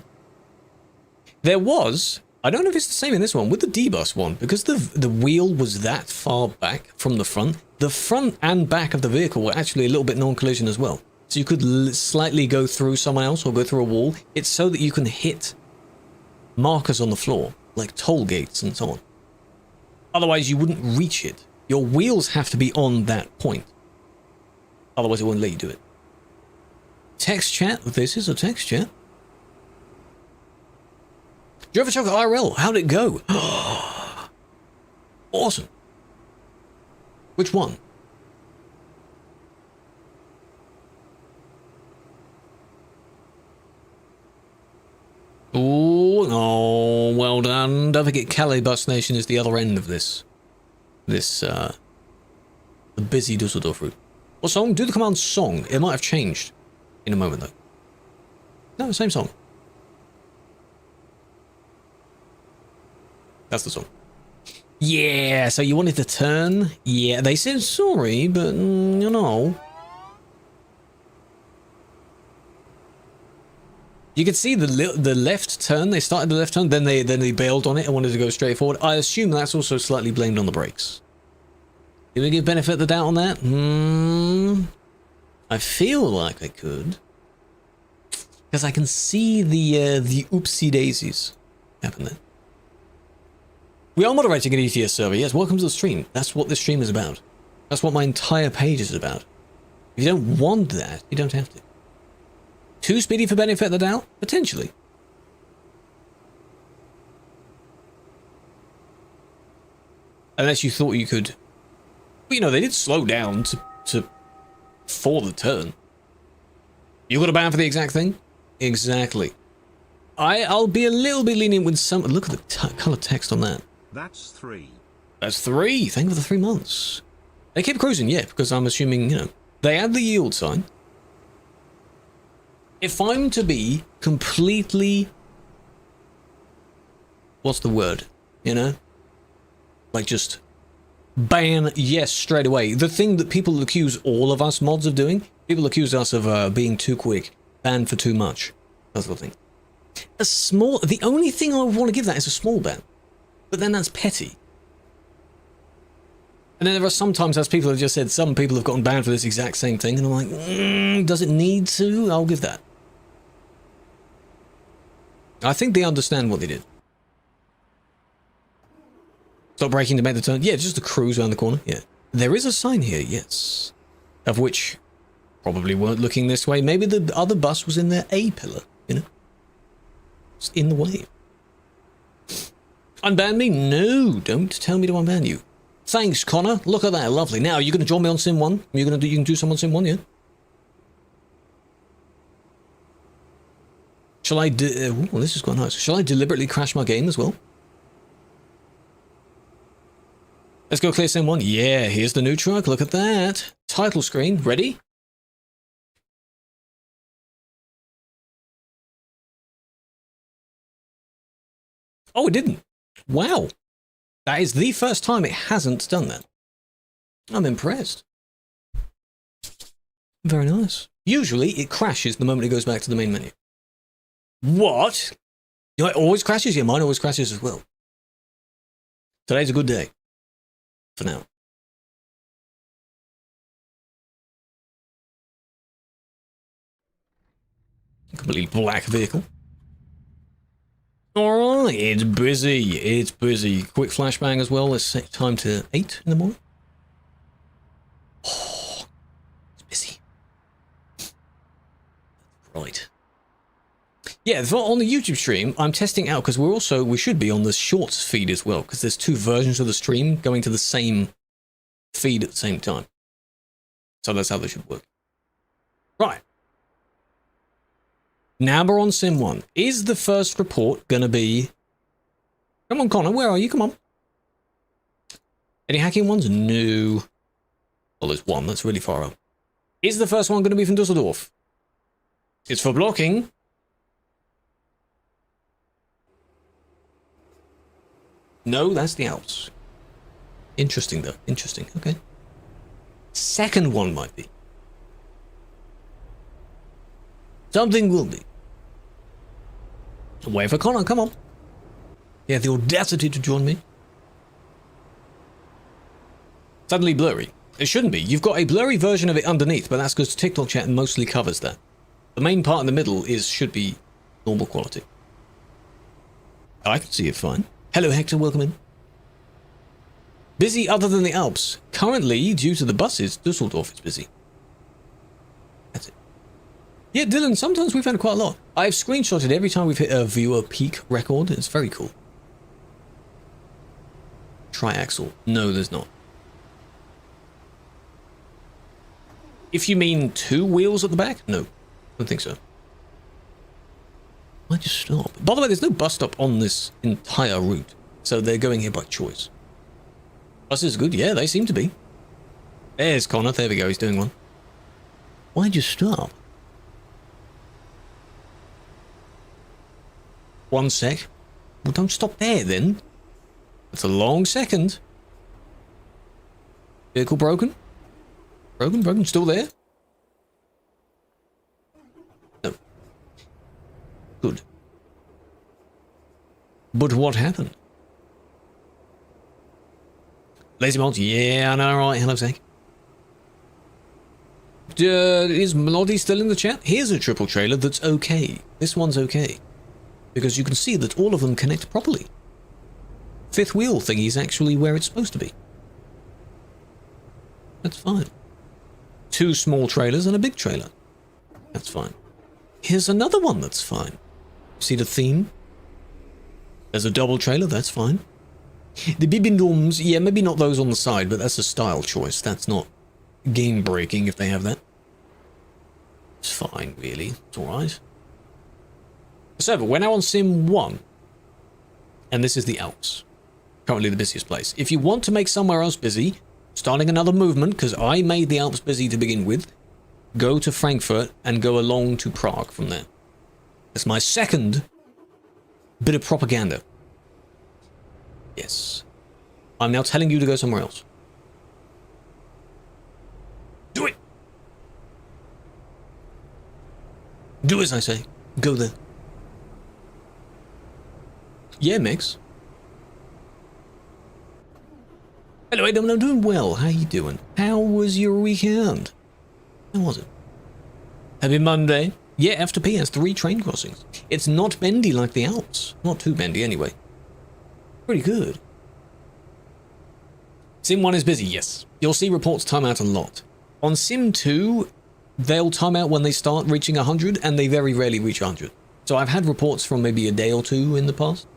Speaker 1: There was, I don't know if it's the same in this one, with the D-Bus one, because the wheel was that far back from the front and back of the vehicle were actually a little bit non-collision as well. So you could slightly go through someone else or go through a wall. It's so that you can hit markers on the floor, like toll gates and so on. Otherwise, you wouldn't reach it. Your wheels have to be on that point. Otherwise, it won't let you do it. Text chat. This is a text chat. Do you ever check IRL? How'd it go? Awesome. Which one? Ooh, oh, well done. Don't forget Calais Bus Nation is the other end of this. The busy Dusseldorf route. What song? Do the command song. It might have changed in a moment, though. No, same song. That's the song. Yeah, so you wanted to turn? Yeah, they said sorry, but, you know. You could see the left turn. They started the left turn, then they bailed on it and wanted to go straight forward. I assume that's also slightly blamed on the brakes. Did we give benefit of the doubt on that? I feel like I could. Because I can see the oopsie daisies happen there. We are moderating an ETS server. Yes, welcome to the stream. That's what this stream is about. That's what my entire page is about. If you don't want that, you don't have to. Too speedy for benefit of the doubt? Potentially. Unless you thought you could... But, you know, they did slow down for the turn. You got a ban for the exact thing? Exactly. I'll be a little bit lenient with some... Look at the colour text on that.
Speaker 2: That's 3.
Speaker 1: That's 3. Thank you for the 3 months. They keep cruising, yeah, because I'm assuming, you know, they add the yield sign. If I'm to be completely... What's the word? You know? Like just... ban yes straight away. The thing that people accuse all of us mods of doing, people accuse us of being too quick, ban for too much. That's the thing. A small, the only thing I would want to give that is a small ban, but then that's petty. And then there are sometimes, as people have just said, some people have gotten banned for this exact same thing, and I'm like, does it need to? I'll give that. I think they understand what they did. Stop braking to make the turn. Yeah, just a cruise around the corner. Yeah. There is a sign here, yes. Of which probably weren't looking this way. Maybe the other bus was in their A pillar, you know? Just in the way. Unban me? No, don't tell me to unban you. Thanks, Connor. Look at that, lovely. Now, you're going to join me on Sim 1? You can do some on Sim 1, yeah? Shall I oh, this is quite nice. Shall I deliberately crash my game as well? Let's go clear Sim 1. Yeah, here's the new truck. Look at that. Title screen. Ready? Oh, it didn't. Wow. That is the first time it hasn't done that. I'm impressed. Very nice. Usually, it crashes the moment it goes back to the main menu. What? You know, it always crashes? Yeah, mine always crashes as well. Today's a good day. For now. Completely black vehicle. Alright, it's busy. It's busy. Quick flashbang as well. Let's set time to 8 in the morning. Oh, it's busy. Right. Yeah, on the YouTube stream, I'm testing out because we should be on the shorts feed as well because there's two versions of the stream going to the same feed at the same time. So that's how they should work. Right. Now we're on Sim 1. Is the first report going to be... Come on, Connor, where are you? Come on. Any hacking ones? No. Well, there's one. That's really far up. Is the first one going to be from Dusseldorf? It's for blocking. No, that's the Alps. Interesting, though. Interesting. Okay. Second one might be. Something will be. Wait for Connor, come on. You have the audacity to join me. Suddenly blurry. It shouldn't be. You've got a blurry version of it underneath, but that's because TikTok chat mostly covers that. The main part in the middle should be normal quality. I can see it fine. Hello Hector, welcome in. Busy other than the Alps. Currently, due to the buses, Dusseldorf is busy. That's it. Yeah, Dylan, sometimes we've had quite a lot. I've screenshotted every time we've hit a viewer peak record. It's very cool. Triaxle. No, there's not. If you mean two wheels at the back? No, I don't think so. Why'd you stop? By the way, there's no bus stop on this entire route, so they're going here by choice. Buses good? Yeah, they seem to be. There's Connor. There we go. He's doing one. Why'd you stop? 1 sec. Well, don't stop there then. That's a long second. Vehicle broken? Broken? Still there? No. Good. But what happened? Lazy Mods? Yeah, I know, right. Hello, Zach. Is Melody still in the chat? Here's a triple trailer that's okay. This one's okay. Because you can see that all of them connect properly. Fifth wheel thingy's actually where it's supposed to be. That's fine. 2 small trailers and a big trailer. That's fine. Here's another one that's fine. See the theme? There's a double trailer, that's fine. The Bibindoms, yeah, maybe not those on the side, but that's a style choice. That's not game breaking if they have that. It's fine, really. It's alright. So, we're now on Sim 1. And this is the Alps. Currently the busiest place. If you want to make somewhere else busy, starting another movement, because I made the Alps busy to begin with, go to Frankfurt and go along to Prague from there. That's my second bit of propaganda. Yes. I'm now telling you to go somewhere else. Do it! Do as I say. Go there. Yeah, Mix. Hello, Adam. I'm doing well. How you doing? How was your weekend? How was it? Happy Monday. Yeah, F to P has 3 train crossings. It's not bendy like the Alps. Not too bendy, anyway. Pretty good. Sim 1 is busy, yes. You'll see reports time out a lot. On Sim 2, they'll time out when they start reaching 100, and they very rarely reach 100. So I've had reports from maybe a day or 2 in the past.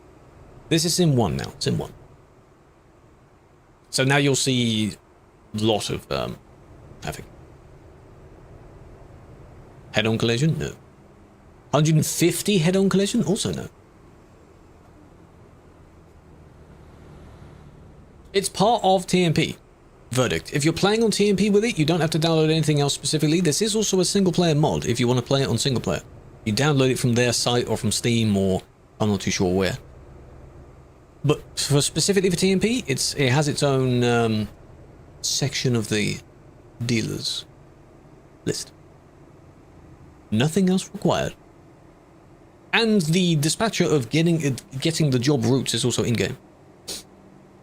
Speaker 1: This is Sim 1 now. Sim 1. So now you'll see a lot of traffic. Head-on collision? No. 150 head-on collision? Also no. It's part of TMP. Verdict. If you're playing on TMP with it, you don't have to download anything else specifically. This is also a single-player mod if you want to play it on single-player. You download it from their site or from Steam or I'm not too sure where. But for specifically for TMP, it has its own section of the dealers list. Nothing else required. And the dispatcher of getting the job routes is also in-game.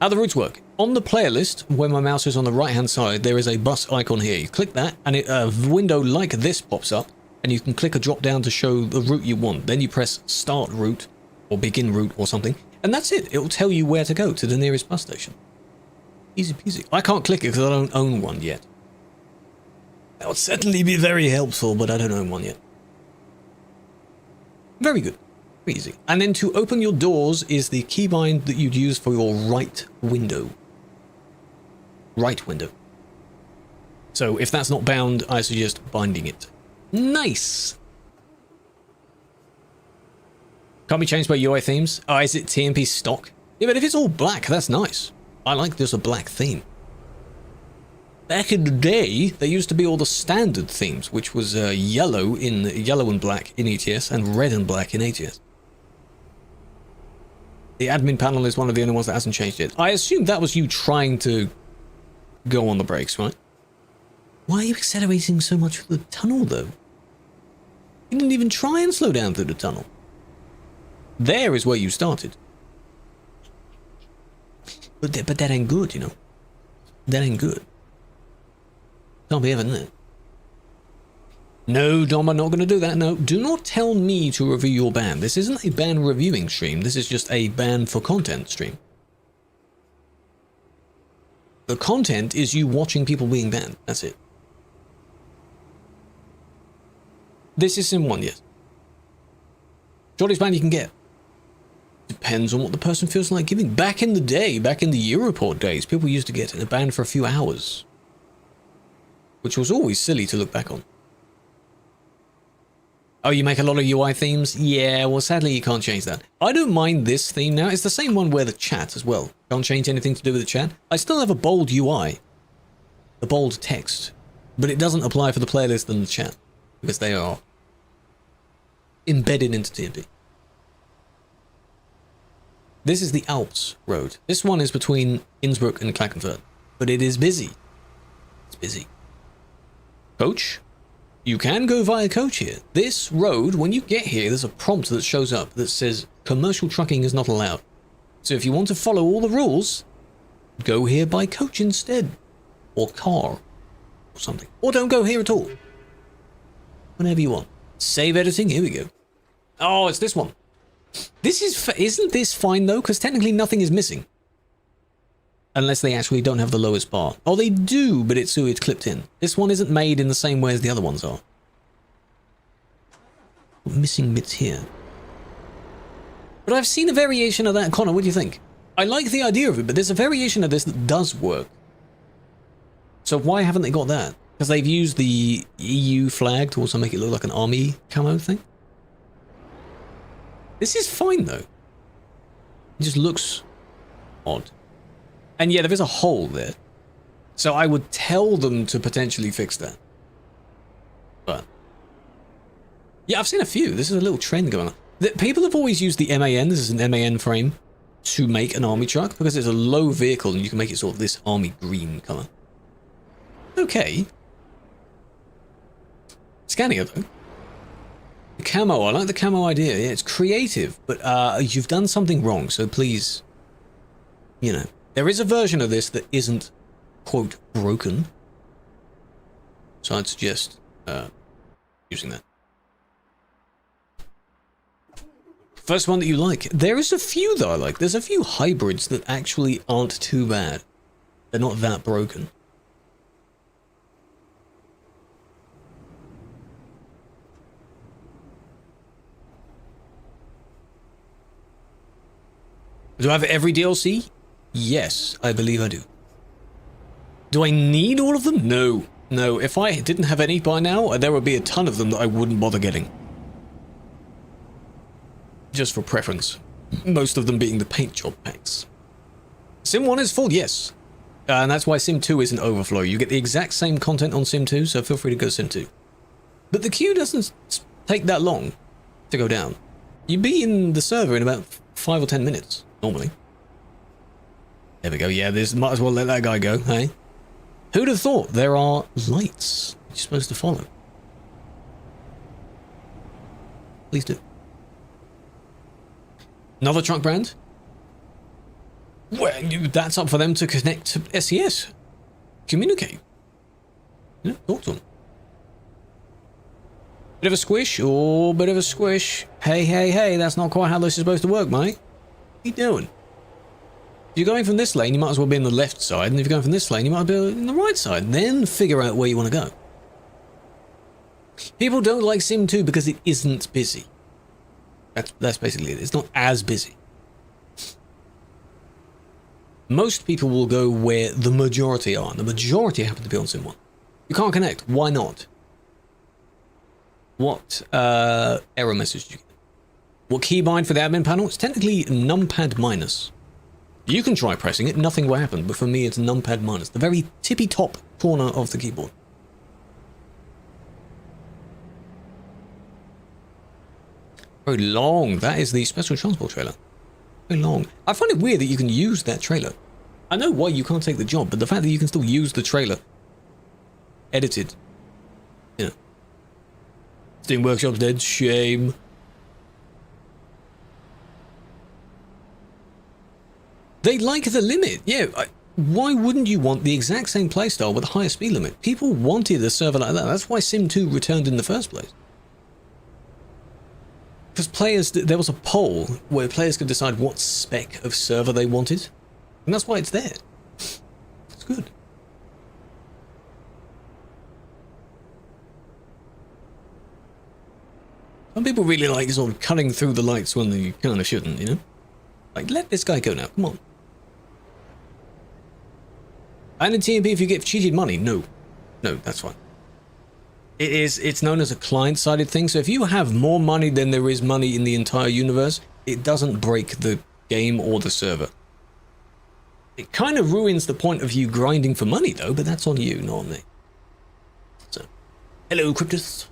Speaker 1: How the routes work. On the player list, where my mouse is on the right-hand side, there is a bus icon here. You click that, and a window like this pops up, and you can click a drop-down to show the route you want. Then you press Start Route, or Begin Route, or something, and that's it. It will tell you where to go, to the nearest bus station. Easy peasy. I can't click it because I don't own one yet. That would certainly be very helpful, but I don't own one yet. Very good. Very easy. And then to open your doors is the keybind that you'd use for your right window. Right window. So if that's not bound, I suggest binding it. Nice! Can't be changed by UI themes. Oh, is it TMP stock? Yeah, but if it's all black, that's nice. I like there's a black theme. Back in the day, there used to be all the standard themes, which was yellow and black in ETS and red and black in ATS. The admin panel is one of the only ones that hasn't changed yet. I assume that was you trying to go on the brakes, right? Why are you accelerating so much through the tunnel, though? You didn't even try and slow down through the tunnel. There is where you started. But that ain't good, you know. That ain't good. Can't be having that. No, Dom, I'm not going to do that. No, do not tell me to review your ban. This isn't a ban reviewing stream. This is just a ban for content stream. The content is you watching people being banned. That's it. This is Sim 1, yes. Shortest ban you can get. Depends on what the person feels like giving. Back in the day, back in the Europort days, people used to get a ban for a few hours. Which was always silly to look back on. Oh, you make a lot of UI themes? Yeah, well, sadly, you can't change that. I don't mind this theme now. It's the same one where the chat as well. Can't change anything to do with the chat. I still have a bold UI. A bold text. But it doesn't apply for the playlist and the chat. Because they are embedded into TMP. This is the Alps road. This one is between Innsbruck and Klagenfurt. But it is busy. It's busy. Coach? You can go via coach here. This road, when you get here, there's a prompt that shows up that says commercial trucking is not allowed. So if you want to follow all the rules, go here by coach instead. Or car. Or something. Or don't go here at all. Whenever you want. Save editing, here we go. Oh, it's this one. This is, isn't this fine though? Because technically nothing is missing. Unless they actually don't have the lowest bar. Oh, they do, but it's clipped in. This one isn't made in the same way as the other ones are. Missing bits here. But I've seen a variation of that. Connor, what do you think? I like the idea of it, but there's a variation of this that does work. So why haven't they got that? Because they've used the EU flag to also make it look like an army camo thing? This is fine, though. It just looks odd. And yeah, there is a hole there. So I would tell them to potentially fix that. But yeah, I've seen a few. This is a little trend going on. People have always used the MAN, this is an MAN frame, to make an army truck because it's a low vehicle and you can make it sort of this army green colour. Okay. Scania though. The camo, I like the camo idea. Yeah, it's creative, but you've done something wrong, so please, you know. There is a version of this that isn't, quote, broken. So I'd suggest using that. First one that you like. There is a few that I like. There's a few hybrids that actually aren't too bad. They're not that broken. Do I have every DLC? Yes, I believe I do. Do I need all of them? No. No, if I didn't have any by now, there would be a ton of them that I wouldn't bother getting. Just for preference. Most of them being the paint job packs. Sim 1 is full, yes. And that's why Sim 2 is an overflow. You get the exact same content on Sim 2, so feel free to go Sim 2. But the queue doesn't take that long to go down. You'd be in the server in about 5 or 10 minutes, normally. There we go, yeah, this might as well let that guy go, hey? Who'd have thought there are lights you're supposed to follow? Please do. Another truck brand? Well, that's up for them to connect to SES. Communicate. You know, talk to them. Bit of a squish? Oh, bit of a squish. Hey, hey, hey, that's not quite how this is supposed to work, mate. What are you doing? If you're going from this lane, you might as well be in the left side, and if you're going from this lane, you might be in the right side. Then figure out where you want to go. People don't like Sim 2 because it isn't busy. That's basically it. It's not as busy. Most people will go where the majority are, and the majority happen to be on Sim 1. You can't connect. Why not? What error message did you get? What keybind for the admin panel? It's technically numpad minus. You can try pressing it, nothing will happen, but for me it's numpad minus, the very tippy top corner of the keyboard. Very long. That is the special transport trailer. Very long. I find it weird that you can use that trailer. I know why you can't take the job, but the fact that you can still use the trailer edited, you know. Steam Workshop's dead. Shame. They like the limit. Yeah, why wouldn't you want the exact same playstyle with a higher speed limit? People wanted a server like that. That's why Sim 2 returned in the first place. Because players, there was a poll where players could decide what spec of server they wanted. And that's why it's there. It's good. Some people really like sort of cutting through the lights when they kind of shouldn't, you know? Like, let this guy go now, come on. And in TMP, if you get cheated money, no. No, that's fine. It's known as a client-sided thing, so if you have more money than there is money in the entire universe, it doesn't break the game or the server. It kind of ruins the point of you grinding for money, though, but that's on you, not on me. So, hello, Cryptus.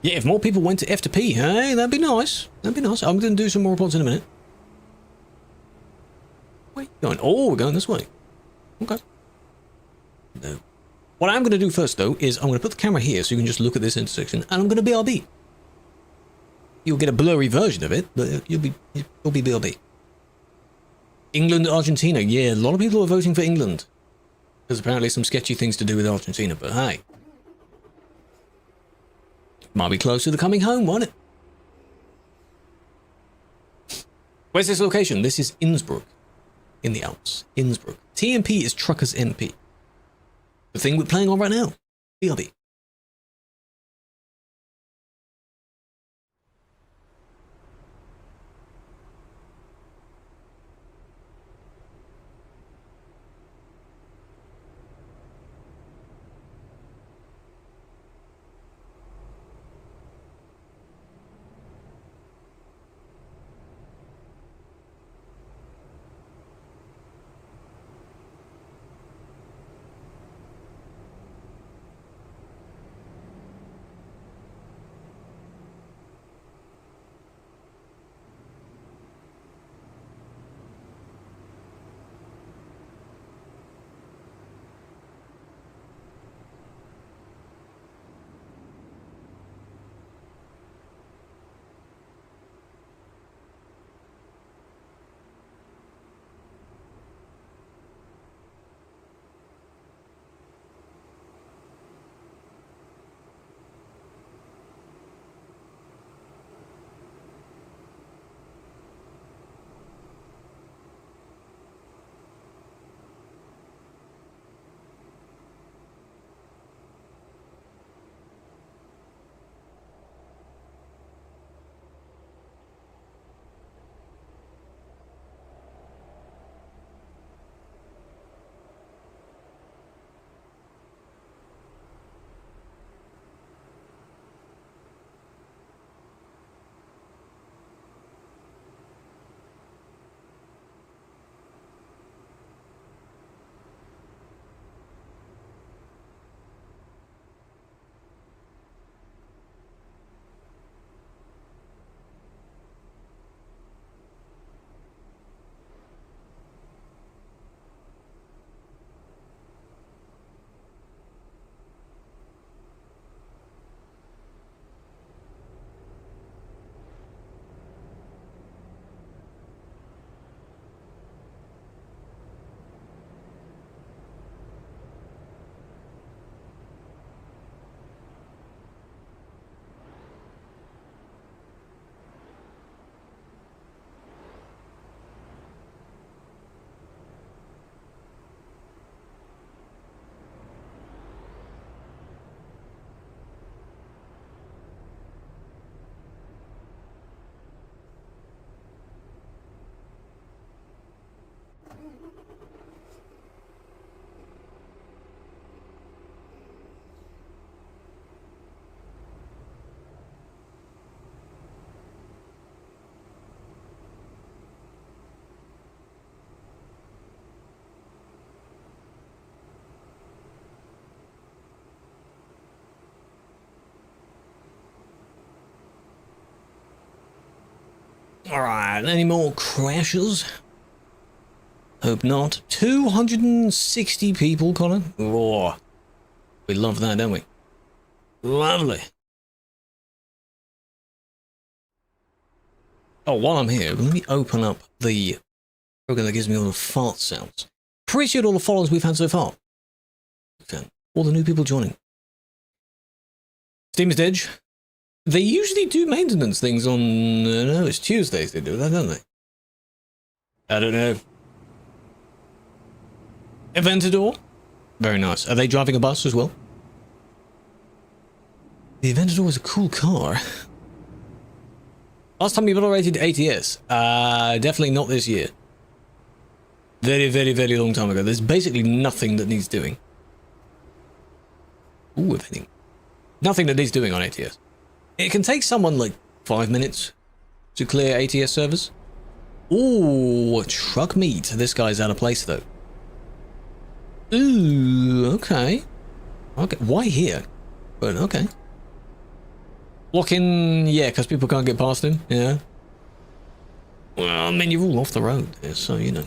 Speaker 1: Yeah, if more people went to F2P, hey, that'd be nice. That'd be nice. I'm going to do some more reports in a minute. Wait, going? Oh, we're going this way. Okay. No. What I'm going to do first, though, is I'm going to put the camera here so you can just look at this intersection, and I'm going to BRB. You'll get a blurry version of it, but you'll be BRB. England, Argentina. Yeah, a lot of people are voting for England. There's apparently some sketchy things to do with Argentina, but hey. Might be closer to coming home, won't it? Where's this location? This is Innsbruck. In the Alps. Innsbruck. TMP is TruckersMP. The thing we're playing on right now. BRB. Alright, any more crashes? Hope not. 260 people, Connor. Oh, we love that, don't we? Lovely. Oh, while I'm here, let me open up the program that gives me all the fart sounds. Appreciate all the follows we've had so far. All the new people joining. Steam's Edge. They usually do maintenance things on... no, it's Tuesdays they do that, don't they? I don't know. Aventador. Very nice. Are they driving a bus as well? The Aventador is a cool car. Last time you moderated ATS? Definitely not this year. Very, very, very long time ago. There's basically nothing that needs doing. Ooh, if anything. Nothing that needs doing on ATS. It can take someone like 5 minutes to clear ATS servers. Ooh, truck meat. This guy's out of place though. Ooh, okay. Okay, why here? But okay. Blocking, yeah, because people can't get past him, yeah. Well, I mean, you're all off the road there, so you know.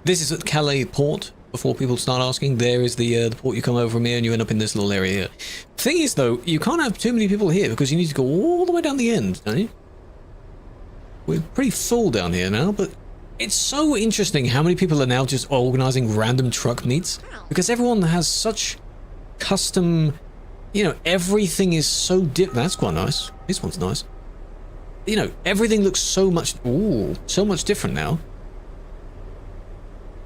Speaker 1: This is at Calais Port. Before people start asking, there is the port. You come over from here and you end up in this little area here. Thing is, though, you can't have too many people here because you need to go all the way down the end, don't you? We're pretty full down here now, but it's so interesting how many people are now just organizing random truck meets because everyone has such custom, you know, everything is so that's quite nice. This one's nice. You know, everything looks so much, ooh, so much different now.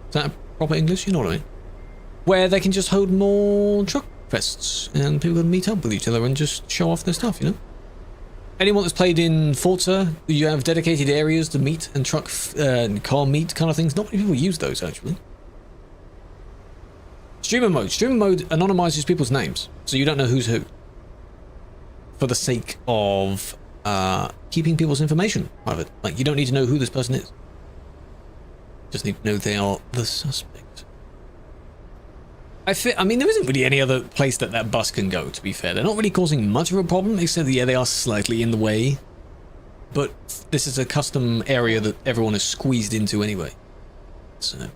Speaker 1: Is that proper English? You know what I mean? Where they can just hold more truck fests and people can meet up with each other and just show off their stuff, you know? Anyone that's played in Forza, you have dedicated areas to meet and truck, car meet kind of things. Not many people use those, actually. Streamer mode. Streamer mode anonymizes people's names, so you don't know who's who. For the sake of keeping people's information private. Like, you don't need to know who this person is. Just need to know they are the suspect. I mean, there isn't really any other place that that bus can go, to be fair. They're not really causing much of a problem, except that, yeah, they are slightly in the way. But this is a custom area that everyone is squeezed into anyway. So,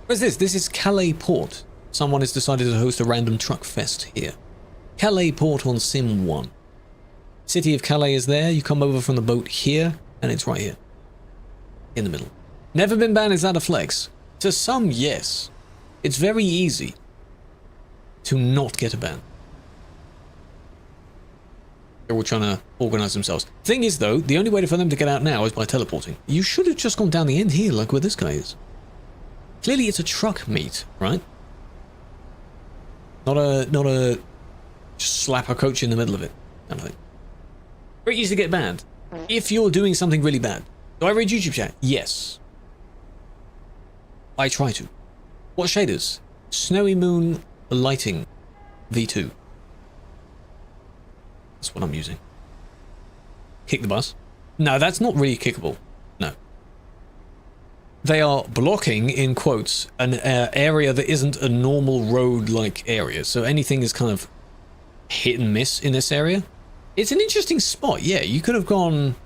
Speaker 1: where's this? This is Calais Port. Someone has decided to host a random truck fest here. Calais Port on Sim 1. City of Calais is there. You come over from the boat here, and it's right here. In the middle. Never been banned, is that a flex? To some, yes. It's very easy to not get a ban. They're all trying to organize themselves. Thing is, though, the only way for them to get out now is by teleporting. You should have just gone down the end here, like where this guy is. Clearly, it's a truck meet, right? Not a just slap a coach in the middle of it. Kind of thing. Very easy to get banned if you're doing something really bad. Do I read YouTube chat? Yes. I try to. What shaders? Snowy Moon Lighting V2. That's what I'm using. Kick the bus? No, that's not really kickable. No. They are blocking, in quotes, an area that isn't a normal road-like area. So anything is kind of hit and miss in this area. It's an interesting spot. Yeah, you could have gone...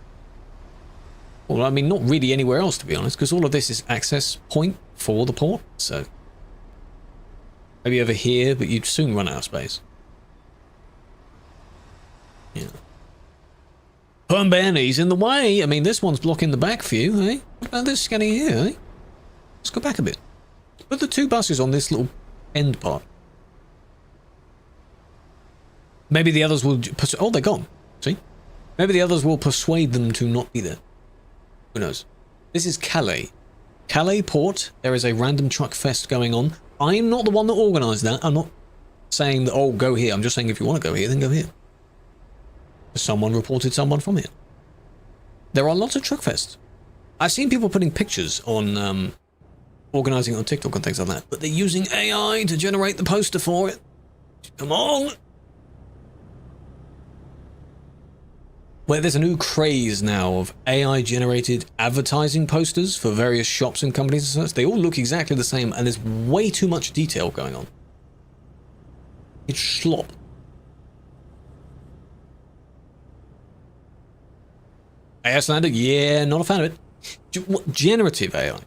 Speaker 1: Well, I mean, not really anywhere else, to be honest, because all of this is access point for the port, so... Maybe over here, but you'd soon run out of space. Yeah. Perm Banny's in the way. I mean, this one's blocking the back view, eh? What about this scanning here, eh? Let's go back a bit. Put the two buses on this little end part. Maybe the others will... Oh, they're gone. See? Maybe the others will persuade them to not be there. Who knows? This is Calais. Calais Port. There is a random truck fest going on. I'm not the one that organised that. I'm not saying that, oh, go here. I'm just saying if you want to go here, then go here. Someone reported someone from here. There are lots of truck fests. I've seen people putting pictures on, organising on TikTok and things like that, but they're using AI to generate the poster for it. Come on! Where there's a new craze now of AI-generated advertising posters for various shops and companies and such. They all look exactly the same, and there's way too much detail going on. It's slop. AI standard? Yeah, not a fan of it. What, generative AI?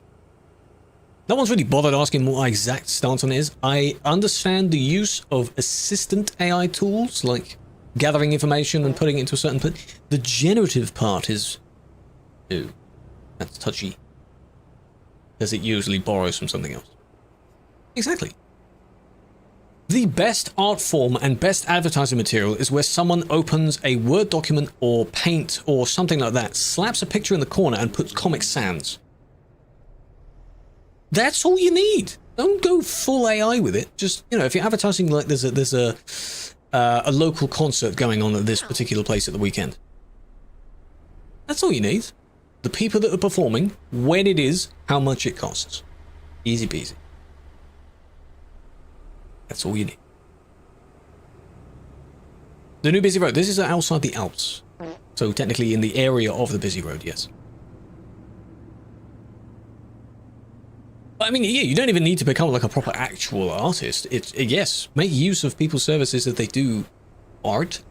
Speaker 1: No one's really bothered asking what my exact stance on it is. I understand the use of assistant AI tools, like gathering information and putting it into a certain place. The generative part is... Ooh, that's touchy. Because it usually borrows from something else. Exactly. The best art form and best advertising material is where someone opens a Word document or Paint or something like that, slaps a picture in the corner and puts Comic Sans. That's all you need. Don't go full AI with it. Just, you know, if you're advertising like there's a local concert going on at this particular place at the weekend. That's all you need. The people that are performing, when it is, how much it costs. Easy peasy. That's all you need. The new busy road. This is outside the Alps. So technically in the area of the busy road, yes. I mean, yeah, you don't even need to become like a proper actual artist. It's, yes, make use of people's services if they do art.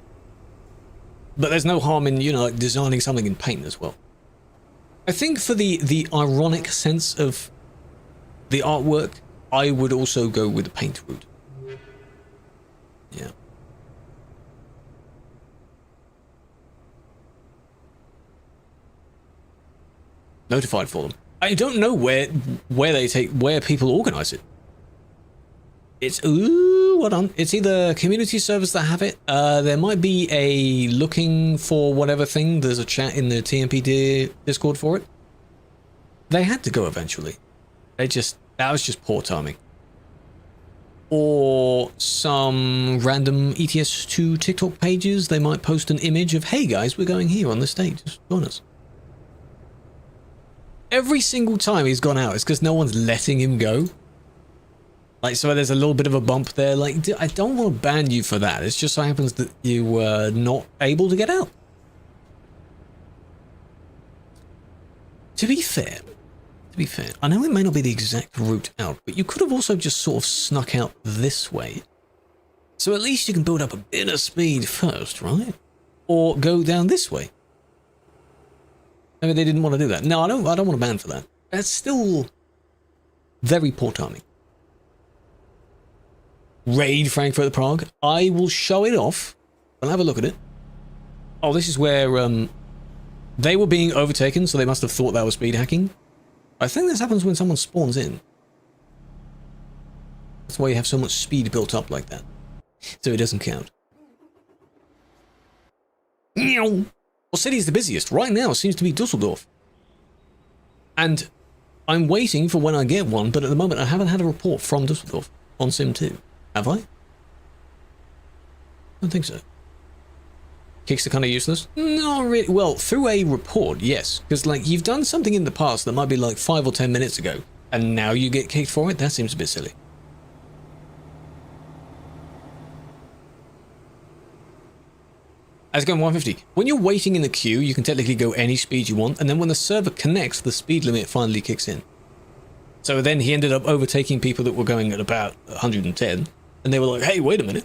Speaker 1: But there's no harm in, you know, like designing something in Paint as well. I think for the ironic sense of the artwork, I would also go with the Paint route. Yeah. Notified for them. I don't know where people organize it. It's hold on. It's either community servers that have it. There might be a looking for whatever thing. There's a chat in the TMP Discord for it. They had to go eventually. That was just poor timing. Or some random ETS2 TikTok pages, they might post an image of, hey guys, we're going here on this day, just join us. Every single time he's gone out, it's because no one's letting him go. Like, so there's a little bit of a bump there. Like, I don't want to ban you for that. It's just so happens that you were not able to get out. To be fair, I know it may not be the exact route out, but you could have also just sort of snuck out this way. So at least you can build up a bit of speed first, right? Or go down this way. Maybe they didn't want to do that. No, I don't want to ban for that. That's still very poor timing. Raid Frankfurt Prague. I will show it off. I'll have a look at it. Oh, this is where they were being overtaken, so they must have thought that was speed hacking. I think this happens when someone spawns in. That's why you have so much speed built up like that. So it doesn't count. What city is the busiest? Right now seems to be Dusseldorf. And I'm waiting for when I get one, but at the moment I haven't had a report from Dusseldorf on Sim 2. Have I? I don't think so. Kicks are kind of useless? Not really. Well, through a report, yes. Because, like, you've done something in the past that might be like 5 or 10 minutes ago, and now you get kicked for it? That seems a bit silly. As going 150. When you're waiting in the queue, you can technically go any speed you want, and then when the server connects, the speed limit finally kicks in. So then he ended up overtaking people that were going at about 110, and they were like, hey, wait a minute.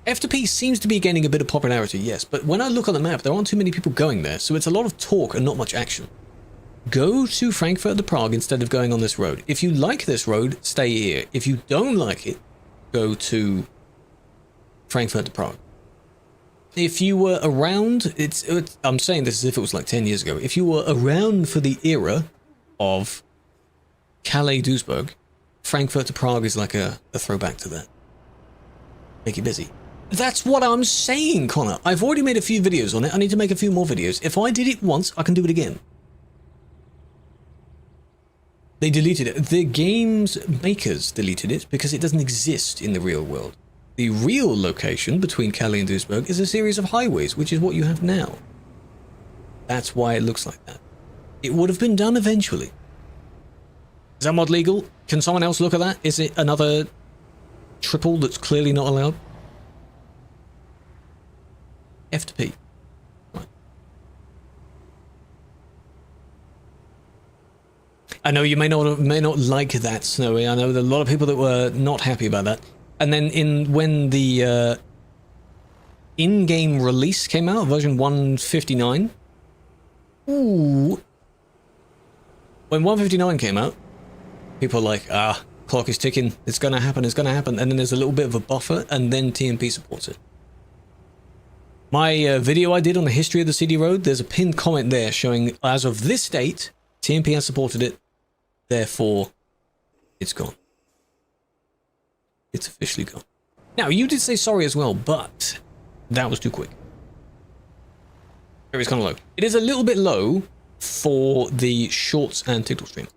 Speaker 1: F2P seems to be gaining a bit of popularity, yes, but when I look on the map, there aren't too many people going there, so it's a lot of talk and not much action. Go to Frankfurt to Prague instead of going on this road. If you like this road, stay here. If you don't like it, go to Frankfurt to Prague. If you were around, I'm saying this as if it was like 10 years ago. If you were around for the era of Calais-Duisburg, Frankfurt to Prague is like a throwback to that. Make it busy. That's what I'm saying, Connor. I've already made a few videos on it. I need to make a few more videos. If I did it once, I can do it again. They deleted it. The game's makers deleted it because it doesn't exist in the real world. The real location between Calais and Duisburg is a series of highways, which is what you have now. That's why it looks like that. It would have been done eventually. Is that mod legal? Can someone else look at that? Is it another triple that's clearly not allowed? F to P. Right. I know you may not like that, Snowy. I know there are a lot of people that were not happy about that. And then when the in-game release came out, version 159, Ooh. When 159 came out, people were like, clock is ticking, it's gonna happen, and then there's a little bit of a buffer, and then TMP supports it. My video I did on the history of the CD Road, there's a pinned comment there showing, as of this date, TMP has supported it, therefore, it's gone. It's officially gone. Now, you did say sorry as well, but that was too quick. It was kind of low. It is a little bit low for the shorts and TikTok stream.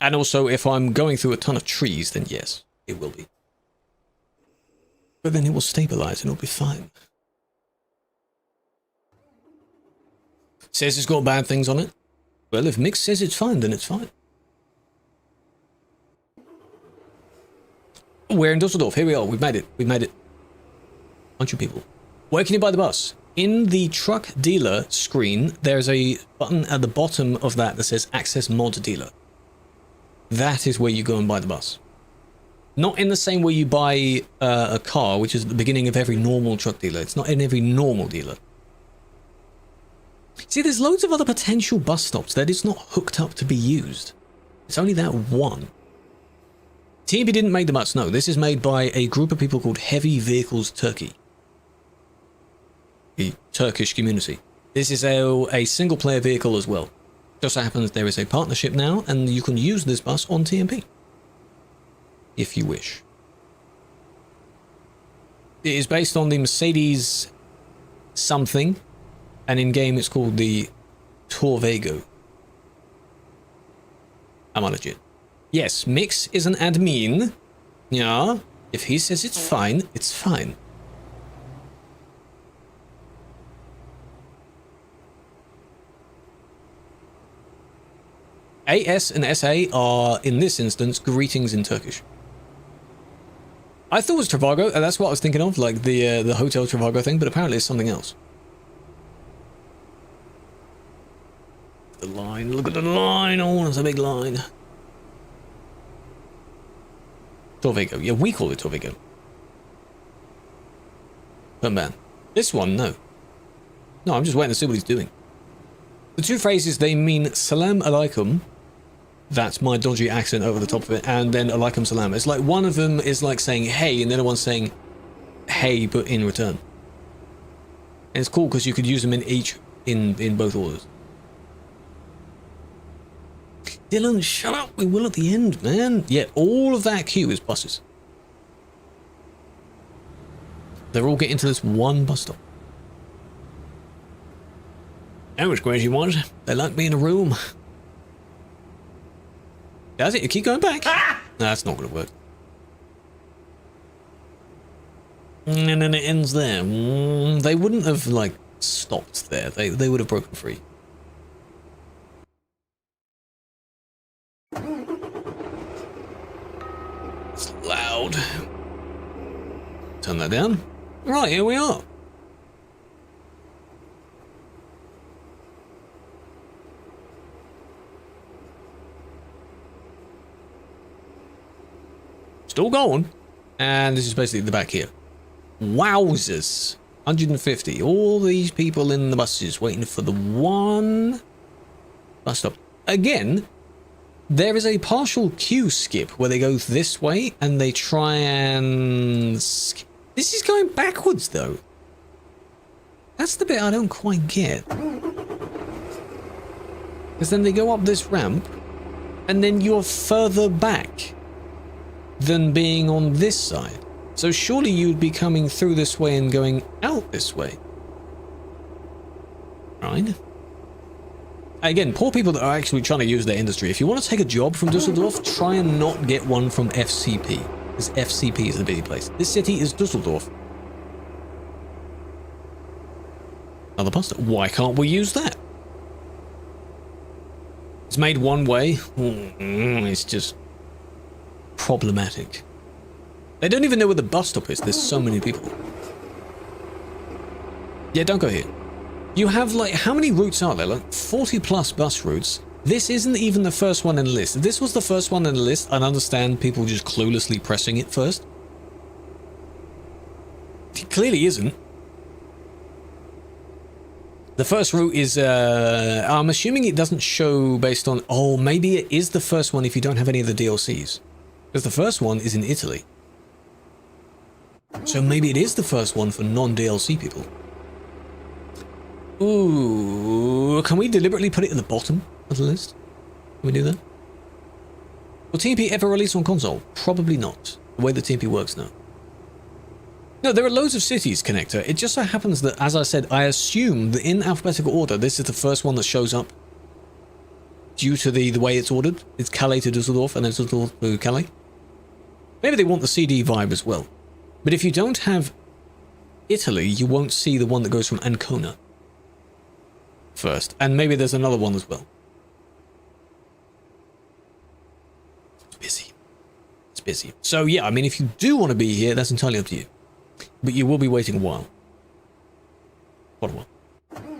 Speaker 1: And also, if I'm going through a ton of trees, then yes, it will be. But then it will stabilize and it'll be fine. Says it's got bad things on it. Well, if Mix says it's fine, then it's fine. We're in Dusseldorf. Here we are. We've made it. We've made it. Bunch of people. Where can you buy the bus? In the truck dealer screen, there's a button at the bottom of that that says Access Mod Dealer. That is where you go and buy the bus. Not in the same way you buy a car, which is at the beginning of every normal truck dealer. It's not in every normal dealer. See, there's loads of other potential bus stops that is not hooked up to be used. It's only that one. TMP didn't make the bus, no. This is made by a group of people called Heavy Vehicles Turkey. The Turkish community. This is a single-player vehicle as well. Just so happens there is a partnership now, and you can use this bus on TMP. If you wish. It is based on the Mercedes something, and in-game it's called the Torvego. Am I legit? Yes, Mix is an admin. Yeah, if he says it's fine, it's fine. AS and SA are, in this instance, greetings in Turkish. I thought it was Trivago, and that's what I was thinking of, like the Hotel Trivago thing, but apparently it's something else. The line, look at the line, oh, there's a big line. Torvego, yeah, we call it Torvego. But man, this one, no. No, I'm just waiting to see what he's doing. The two phrases, they mean Salam Alaikum. That's my dodgy accent over the top of it. And then Alaikum Salam. It's like one of them is like saying hey, and the other one's saying hey, but in return. And it's cool because you could use them in each, in both orders. Dylan, shut up. We will at the end, man. Yeah, all of that queue is buses. They're all getting to this one bus stop. How much crazy was? They like me in a room. Does it? You keep going back? Ah! No, that's not going to work. And then it ends there. They wouldn't have, like, stopped there. They would have broken free. It's loud. Turn that down. Right, here we are. Still going. And this is basically the back here. Wowzers. 150. All these people in the buses waiting for the one bus stop. Again, there is a partial queue skip where they go this way and they try and... This is going backwards though. That's the bit I don't quite get. Because then they go up this ramp and then you're further back than being on this side. So surely you'd be coming through this way and going out this way. Right? Again, poor people that are actually trying to use their industry. If you want to take a job from Dusseldorf, try and not get one from FCP. Because FCP is a busy place. This city is Dusseldorf. Another pasta. Why can't we use that? It's made one way. It's just problematic. They don't even know where the bus stop is. There's so many people. Yeah, don't go here. You have like, how many routes are there? Like 40 plus bus routes. This isn't even the first one in the list. If this was the first one in the list, I'd understand people just cluelessly pressing it first. It clearly isn't. The first route is, I'm assuming it doesn't show based on, oh, maybe it is the first one if you don't have any of the DLCs. Because the first one is in Italy. So maybe it is the first one for non-DLC people. Ooh, can we deliberately put it at the bottom of the list? Can we do that? Will TMP ever release on console? Probably not. The way the TMP works now. No, there are loads of cities, Connector. It just so happens that, as I said, I assume that in alphabetical order, this is the first one that shows up. Due to the way it's ordered. It's Calais to Dusseldorf and then Dusseldorf to Calais. Maybe they want the CD vibe as well. But if you don't have Italy, you won't see the one that goes from Ancona first. And maybe there's another one as well. It's busy. It's busy. So yeah, I mean, if you do want to be here, that's entirely up to you. But you will be waiting a while. What a while.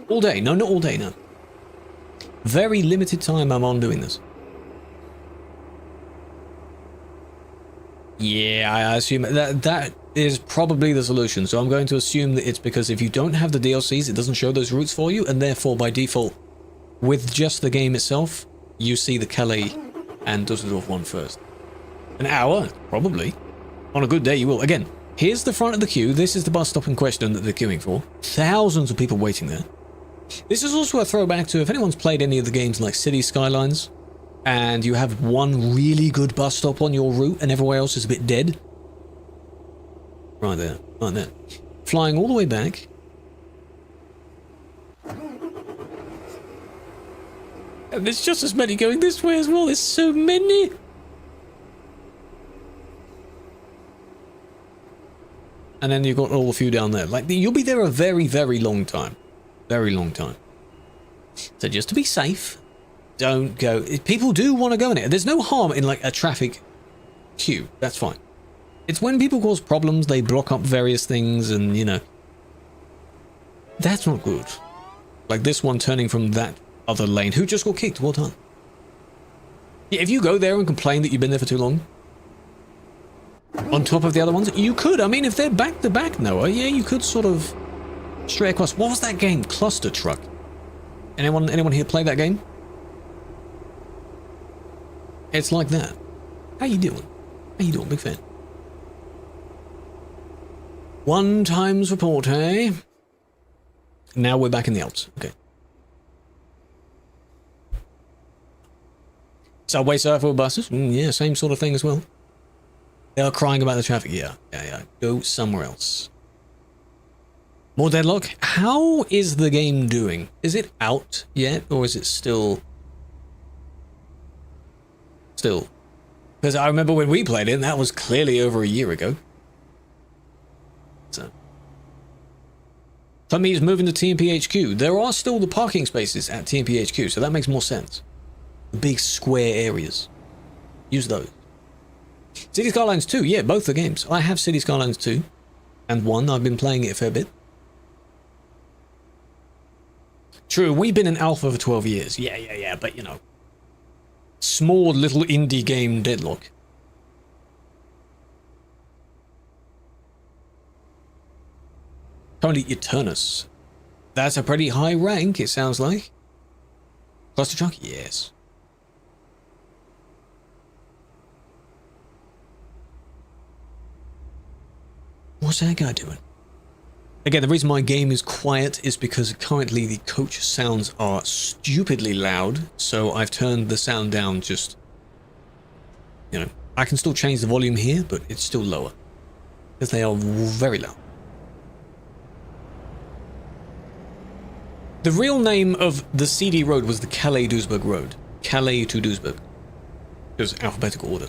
Speaker 1: All day. No, not all day, no. Very limited time I'm on doing this. Yeah, I assume that is probably the solution. So I'm going to assume that it's because if you don't have the DLCs, it doesn't show those routes for you, and therefore by default, with just the game itself, you see the Calais and Dusseldorf one first. An hour, probably. On a good day, you will. Again, here's the front of the queue. This is the bus stop in question that they're queuing for. Thousands of people waiting there. This is also a throwback to if anyone's played any of the games like City Skylines, and you have one really good bus stop on your route and everywhere else is a bit dead. Right there, right there. Flying all the way back. And there's just as many going this way as well. There's so many. And then you've got all a few down there. Like, you'll be there a very, very long time. Very long time. So just to be safe, don't go. People do want to go in it. There's no harm in like a traffic queue. That's fine. It's when people cause problems, they block up various things and, you know. That's not good. Like this one turning from that other lane. Who just got kicked? Well done. Yeah, if you go there and complain that you've been there for too long, on top of the other ones, you could. I mean, if they're back to back, Noah, yeah, you could sort of stray across. What was that game? Cluster Truck. Anyone here play that game? It's like that. How you doing? How you doing? Big fan. 1 times report, hey? Now we're back in the Alps. Okay. Subway Surfer buses? Yeah, same sort of thing as well. They are crying about the traffic. Yeah. Go somewhere else. More deadlock? How is the game doing? Is it out yet, or is it still? Because I remember when we played it, and that was clearly over a year ago. So. Tommy is moving to TMPHQ. There are still the parking spaces at TMPHQ, so that makes more sense. The big square areas. Use those. City Skylines 2, yeah, both the games. I have City Skylines 2 and 1. I've been playing it a fair bit. True, we've been in alpha for 12 years. Yeah, but you know. Small little indie game deadlock. Currently Eternus. That's a pretty high rank, it sounds like. Cluster Truck? Yes. What's that guy doing? Again, the reason my game is quiet is because currently the coach sounds are stupidly loud, so I've turned the sound down just, you know, I can still change the volume here, but it's still lower, because they are very loud. The real name of the CD road was the Calais-Duisburg road. Calais to Duisburg. It was alphabetical order.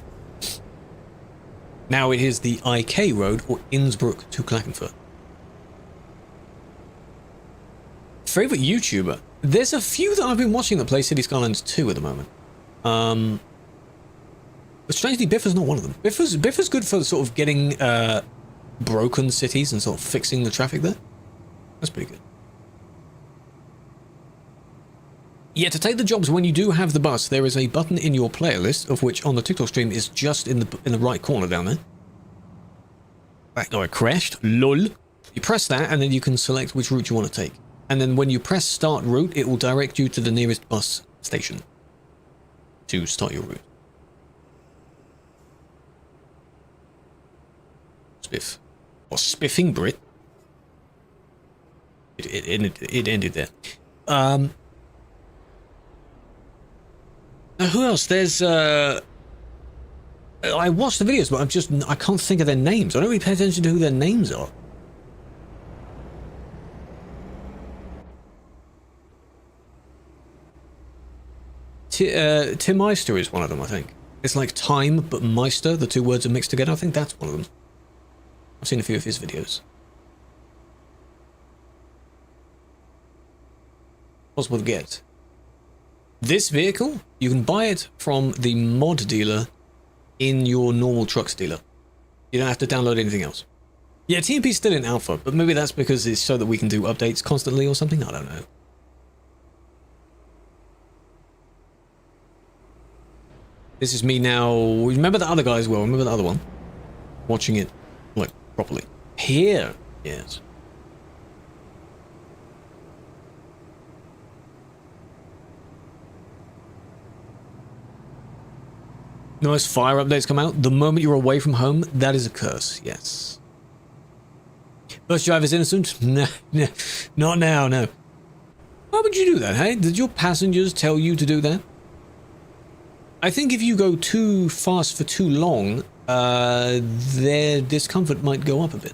Speaker 1: Now it is the IK road, or Innsbruck to Klagenfurt. Favorite YouTuber? There's a few that I've been watching that play City Skylines 2 at the moment. But strangely, Biffa's not one of them. Biffa's good for sort of getting broken cities and sort of fixing the traffic there. That's pretty good. Yeah, to take the jobs when you do have the bus, there is a button in your player list, of which on the TikTok stream is just in the right corner down there. Oh, it crashed. LOL. You press that, and then you can select which route you want to take. And then when you press start route, it will direct you to the nearest bus station to start your route. Spiff. Or spiffing Brit. It ended there. Who else? There's I watched the videos, but I can't think of their names. I don't really pay attention to who their names are. Tim Meister is one of them, I think. It's like time, but Meister, the two words are mixed together. I think that's one of them. I've seen a few of his videos. Possible to get. This vehicle, you can buy it from the mod dealer in your normal trucks dealer. You don't have to download anything else. Yeah, TMP's still in alpha, but maybe that's because it's so that we can do updates constantly or something. I don't know. This is me now. Remember the other guy as well. Remember the other one? Watching it, like, properly. Here. Yes. Nice fire updates come out. The moment you're away from home, that is a curse. Yes. Bus driver's innocent? No, no, not now, no. Why would you do that, hey? Did your passengers tell you to do that? I think if you go too fast for too long, their discomfort might go up a bit.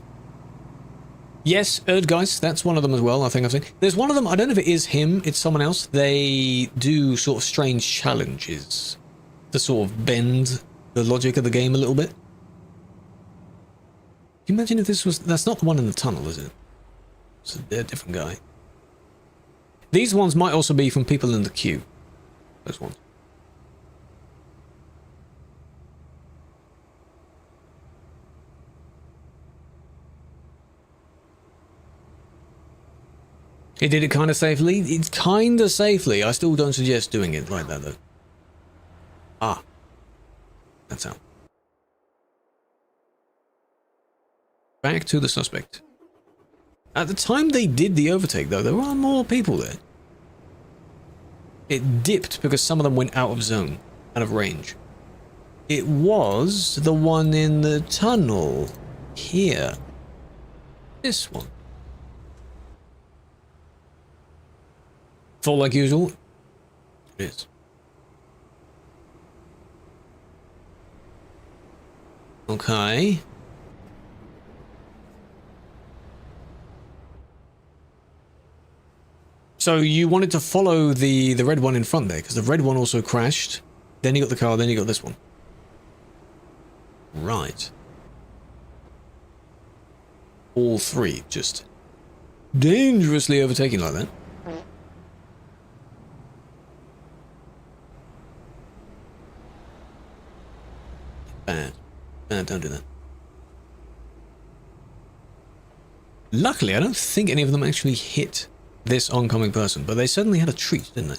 Speaker 1: Yes, Erdgeist, that's one of them as well, I think I've seen. There's one of them, I don't know if it is him, it's someone else. They do sort of strange challenges to sort of bend the logic of the game a little bit. Can you imagine if this was... That's not the one in the tunnel, is it? It's a different guy. These ones might also be from people in the queue. Those ones. He did it kind of safely. It's kind of safely. I still don't suggest doing it like that, though. Ah. That's how. Back to the suspect. At the time they did the overtake, though, there were more people there. It dipped because some of them went out of zone, out of range. It was the one in the tunnel. Here. This one. Full like usual? It is. Okay. So you wanted to follow the red one in front there, because the red one also crashed. Then you got the car, then you got this one. Right. All three just dangerously overtaking like that. Bad. Bad, don't do that. Luckily, I don't think any of them actually hit this oncoming person, but they certainly had a treat, didn't they?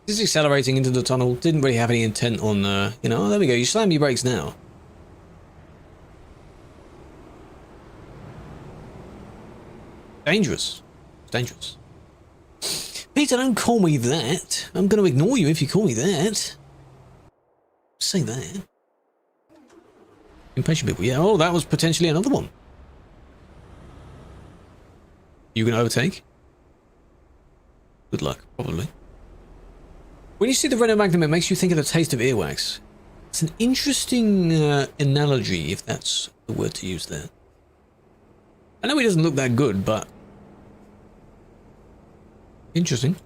Speaker 1: This is accelerating into the tunnel. Didn't really have any intent on, you know, oh, there we go. You slam your brakes now. Dangerous. It's dangerous. Peter, don't call me that. I'm going to ignore you if you call me that. Say that. Impatient people. Yeah, oh, that was potentially another one. You going to overtake? Good luck, probably. When you see the Renault Magnum, it makes you think of the taste of earwax. It's an interesting analogy, if that's the word to use there. I know he doesn't look that good, but... interesting.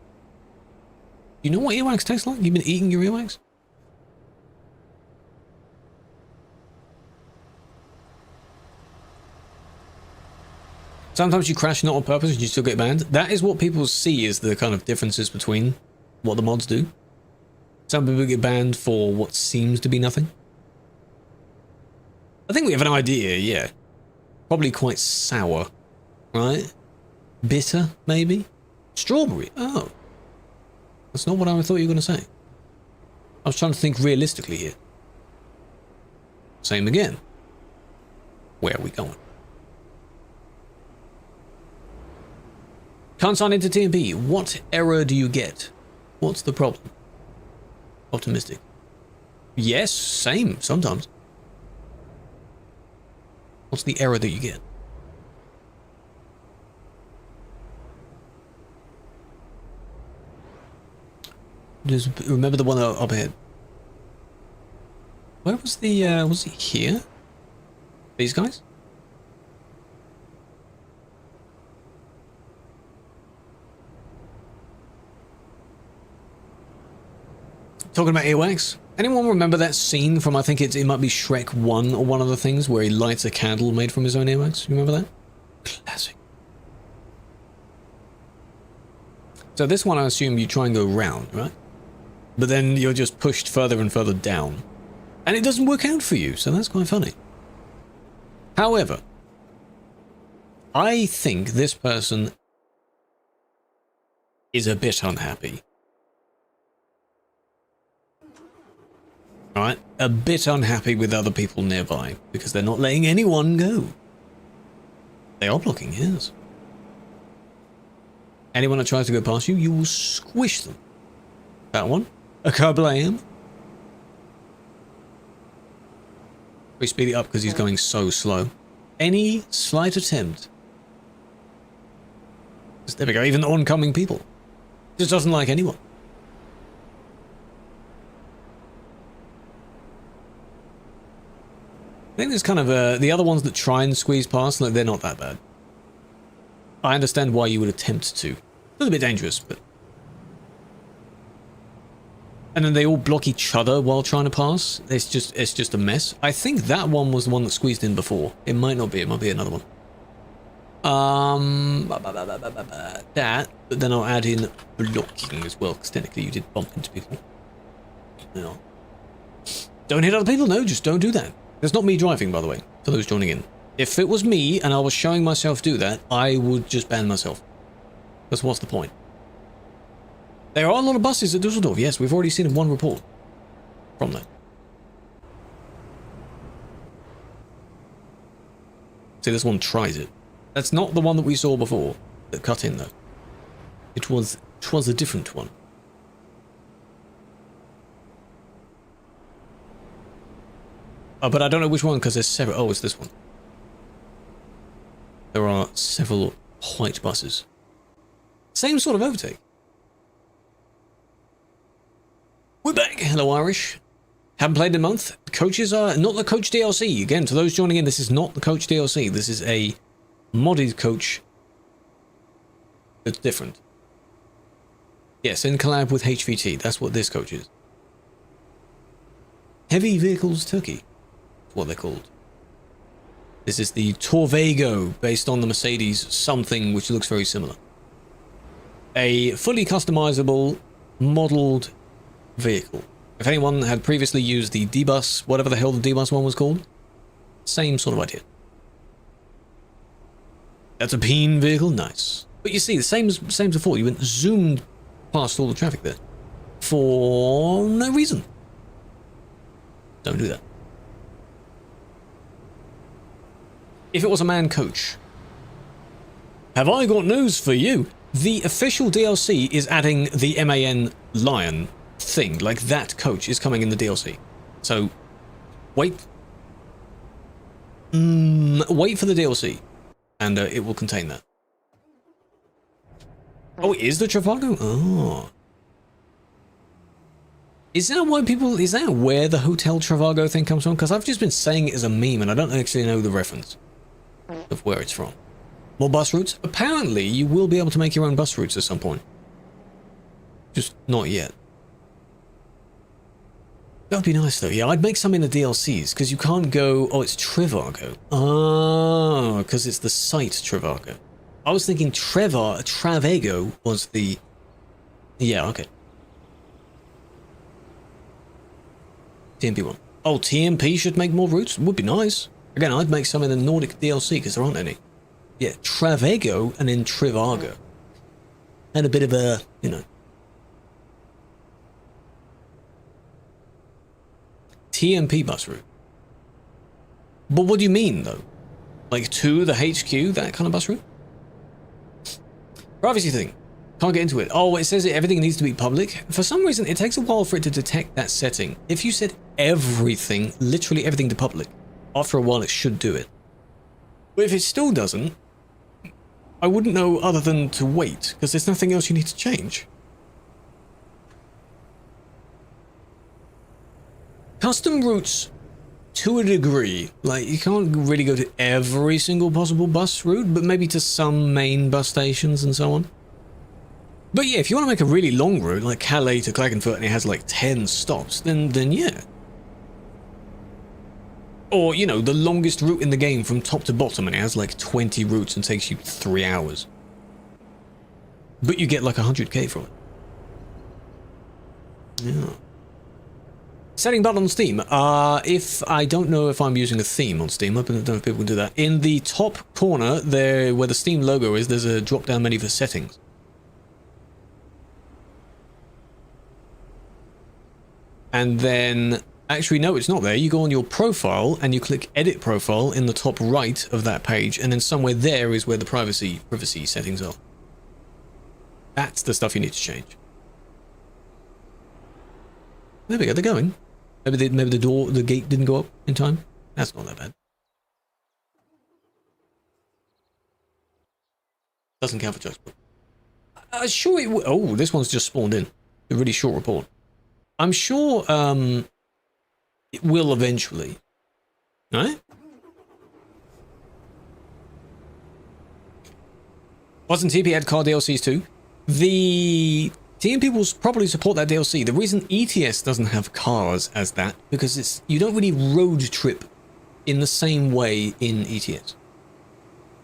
Speaker 1: You know what earwax tastes like? You've been eating your earwax? Sometimes you crash not on purpose and you still get banned. That is what people see as the kind of differences between what the mods do. Some people get banned for what seems to be nothing. I think we have an idea, yeah. Probably quite sour, right? Bitter, maybe? Strawberry, oh. That's not what I thought you were going to say. I was trying to think realistically here. Same again. Where are we going? Can't sign into TMP. What error do you get? What's the problem? Optimistic. Yes, same, sometimes. What's the error that you get? Just remember the one up ahead. Where was the, was it here? These guys? Talking about earwax. Anyone remember that scene from, I think it might be Shrek 1 or one of the things, where he lights a candle made from his own earwax? You remember that? Classic. So this one I assume you try and go round, right? But then you're just pushed further and further down. And it doesn't work out for you, so that's quite funny. However, I think this person is a bit unhappy. Alright, a bit unhappy with other people nearby, because they're not letting anyone go. They are blocking his. Anyone that tries to go past you, you will squish them. That one. A kablam. We speed it up because he's going so slow. Any slight attempt. There we go, even oncoming people. Just doesn't like anyone. I think there's kind of the other ones that try and squeeze past, like, they're not that bad. I understand why you would attempt to. A little bit dangerous, but... And then they all block each other while trying to pass. It's just a mess. I think that one was the one that squeezed in before. It might not be, it might be another one. That, but then I'll add in blocking as well, because technically you did bump into people. No. Don't hit other people, no, just don't do that. It's not me driving, by the way, for those joining in. If it was me and I was showing myself do that, I would just ban myself. Because what's the point? There are a lot of buses at Dusseldorf, yes, we've already seen one report from that. See, this one tries it. That's not the one that we saw before, that cut in, though. It was a different one. Oh, but I don't know which one, because there's several. Oh, it's this one. There are several white buses. Same sort of overtake. We're back. Hello, Irish. Haven't played in a month. Coaches are not the coach DLC. Again, to those joining in, this is not the coach DLC. This is a modded coach that's different. Yes, in collab with HVT. That's what this coach is. Heavy Vehicles Turkey. That's what they're called. This is the Torvego, based on the Mercedes something, which looks very similar. A fully customizable, modeled vehicle. If anyone had previously used the D-Bus, whatever the hell the D-Bus one was called, same sort of idea. That's a peen vehicle, nice. But you see, the same as before, you went zoomed past all the traffic there. For no reason. Don't do that. If it was a man coach, have I got news for you? The official DLC is adding the MAN Lion thing, like that coach is coming in the DLC. So, wait. Wait for the DLC, and it will contain that. Oh, it is the Travago? Oh. Is that why people, is that where the Hotel Travago thing comes from? Because I've just been saying it as a meme, and I don't actually know the reference of where it's from. More bus routes? Apparently, you will be able to make your own bus routes at some point. Just not yet. That would be nice, though. Yeah, I'd make some in the DLCs, because you can't go... Oh, it's Trivago. Oh, because it's the site Trivago. I was thinking Travago was the... Yeah, okay. TMP one. Oh, TMP should make more routes? Would be nice. Again, I'd make some in the Nordic DLC, because there aren't any. Yeah, Travago and then Trivago. And a bit of a, you know... TMP bus route. But what do you mean, though? Like to the HQ, that kind of bus route. Privacy thing. Can't get into it. Oh, it says everything needs to be public. For some reason, it takes a while for it to detect that setting. If you set everything, literally everything to public, after a while it should do it. But if it still doesn't, I wouldn't know other than to wait, because there's nothing else you need to change. Custom routes, to a degree, like you can't really go to every single possible bus route, but maybe to some main bus stations and so on. But yeah, if you want to make a really long route, like Calais to Klagenfurt, and it has like 10 stops, then yeah. Or, you know, the longest route in the game from top to bottom, and it has like 20 routes and takes you 3 hours. But you get like 100k from it. Yeah. Setting button on Steam. If I don't know if I'm using a theme on Steam, I don't know if people can do that. In the top corner, there where the Steam logo is, there's a drop-down menu for settings. And then, actually no, it's not there. You go on your profile and you click edit profile in the top right of that page, and then somewhere there is where the privacy settings are. That's the stuff you need to change. There we go, they're going. Maybe the gate didn't go up in time. That's not that bad. Doesn't count for jokes. Sure it oh, this one's just spawned in. A really short report. I'm sure it will eventually. Right? Wasn't TP had car DLCs too? The TMP will probably support that DLC. The reason ETS doesn't have cars as that, because you don't really road trip in the same way in ETS.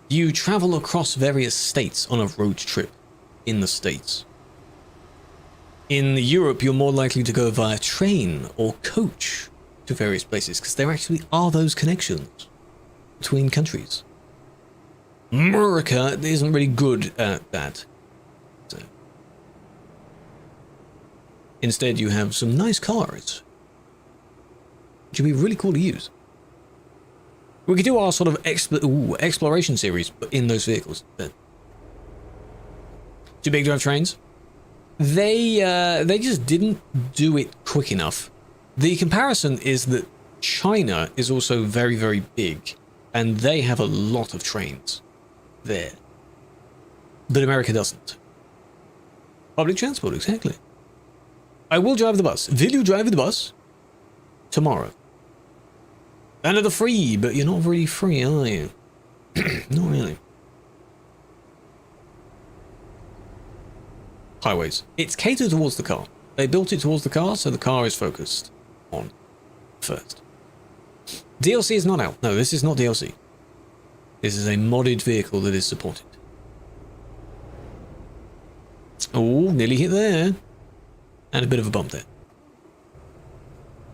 Speaker 1: You travel across various states on a road trip in the States. In Europe, you're more likely to go via train or coach to various places, because there actually are those connections between countries. America isn't really good at that. So. Instead, you have some nice cars, which would be really cool to use. We could do our sort of exploration series, but in those vehicles. Too big to have trains? They just didn't do it quick enough. The comparison is that China is also very, very big, and they have a lot of trains there. But America doesn't. Public transport, exactly. I will drive the bus. Will you drive the bus? Tomorrow. And at the free, but you're not really free, are you? Not really. Highways. It's catered towards the car. They built it towards the car, so the car is focused on first. DLC is not out. No, this is not DLC. This is a modded vehicle that is supported. Oh, nearly hit there. And a bit of a bump there.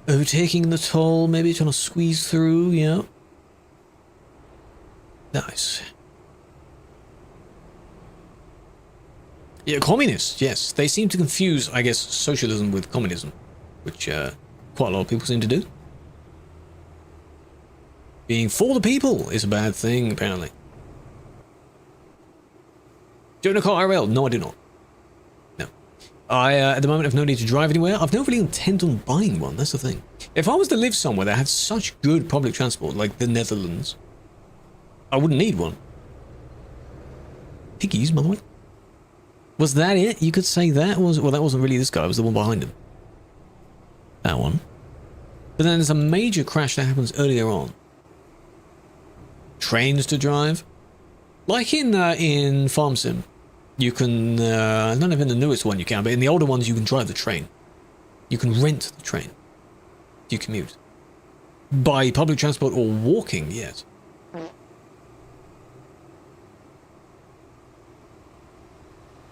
Speaker 1: Overtaking the toll, maybe trying to squeeze through, yeah. Nice. Yeah, communists, yes. They seem to confuse, I guess, socialism with communism, which quite a lot of people seem to do. Being for the people is a bad thing, apparently. Do you own a car IRL? No, I do not. No. I, at the moment, have no need to drive anywhere. I've no really intent on buying one, that's the thing. If I was to live somewhere that had such good public transport, like the Netherlands, I wouldn't need one. Piggies, by the way. Was that it? You could say that was... Well, that wasn't really this guy. It was the one behind him. That one. But then there's a major crash that happens earlier on. Trains to drive. Like in Farm Sim. You can... not even the newest one you can, but in the older ones you can drive the train. You can rent the train. You commute. By public transport or walking, yes.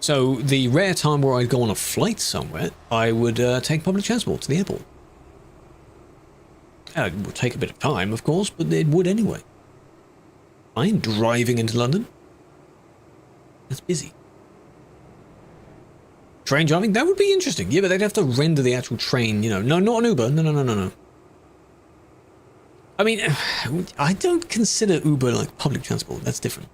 Speaker 1: So the rare time where I'd go on a flight somewhere, I would take public transport to the airport. It would take a bit of time, of course, but it would anyway. I'm driving into London. That's busy. Train driving? That would be interesting. Yeah, but they'd have to render the actual train, you know. No, not an Uber. No. I mean, I don't consider Uber like public transport. That's different.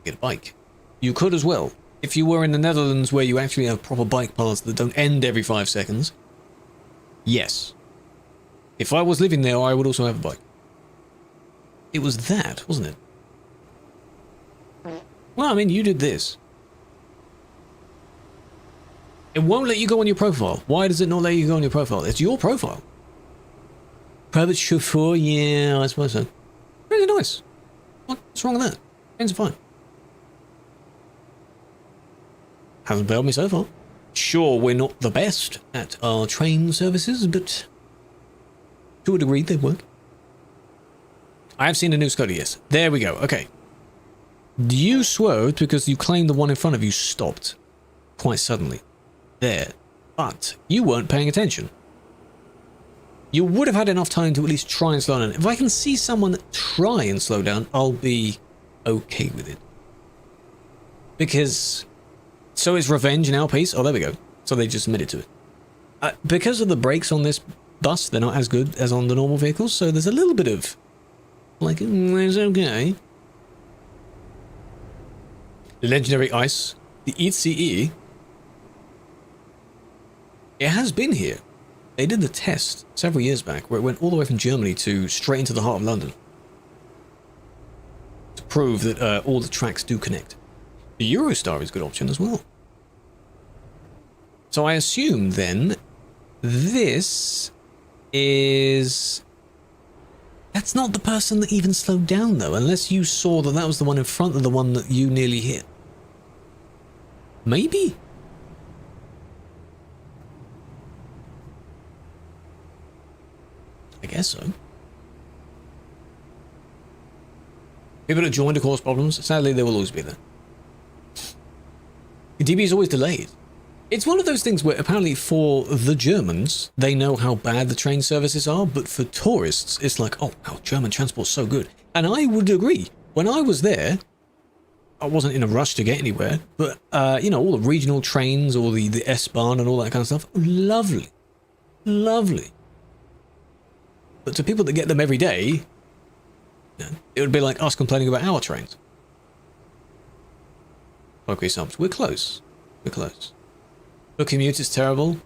Speaker 1: Get a bike. You could as well. If you were in the Netherlands where you actually have proper bike paths that don't end every 5 seconds, yes. If I was living there, I would also have a bike. It was that, wasn't it? Well, I mean, you did this. It won't let you go on your profile. Why does it not let you go on your profile? It's your profile. Private chauffeur, yeah, I suppose so. Really nice. What's wrong with that? Things are fine. Hasn't failed me so far. Sure, we're not the best at our train services, but to a degree they work. I have seen a new Scuddy, yes. There we go, okay. You swerved because you claimed the one in front of you stopped quite suddenly. There. But you weren't paying attention. You would have had enough time to at least try and slow down. If I can see someone try and slow down, I'll be okay with it. Because... So it's revenge and outpace? Oh, there we go. So they just admitted to it. Because of the brakes on this bus, they're not as good as on the normal vehicles, so there's a little bit of... Like, it's okay. Legendary Ice. The ECE. It has been here. They did the test several years back where it went all the way from Germany to straight into the heart of London. To prove that all the tracks do connect. The Eurostar is a good option as well. So I assume then this is... That's not the person that even slowed down though, unless you saw that that was the one in front of the one that you nearly hit. Maybe? I guess so. People that join to cause problems, sadly they will always be there. DB is always delayed. It's one of those things where apparently for the Germans, they know how bad the train services are, but for tourists, it's like, oh, wow, German transport's so good. And I would agree. When I was there, I wasn't in a rush to get anywhere, but, you know, all the regional trains or the S-Bahn and all that kind of stuff, lovely. Lovely. But to people that get them every day, you know, it would be like us complaining about our trains. Okay, subs, we're close. We're close. The commute is terrible.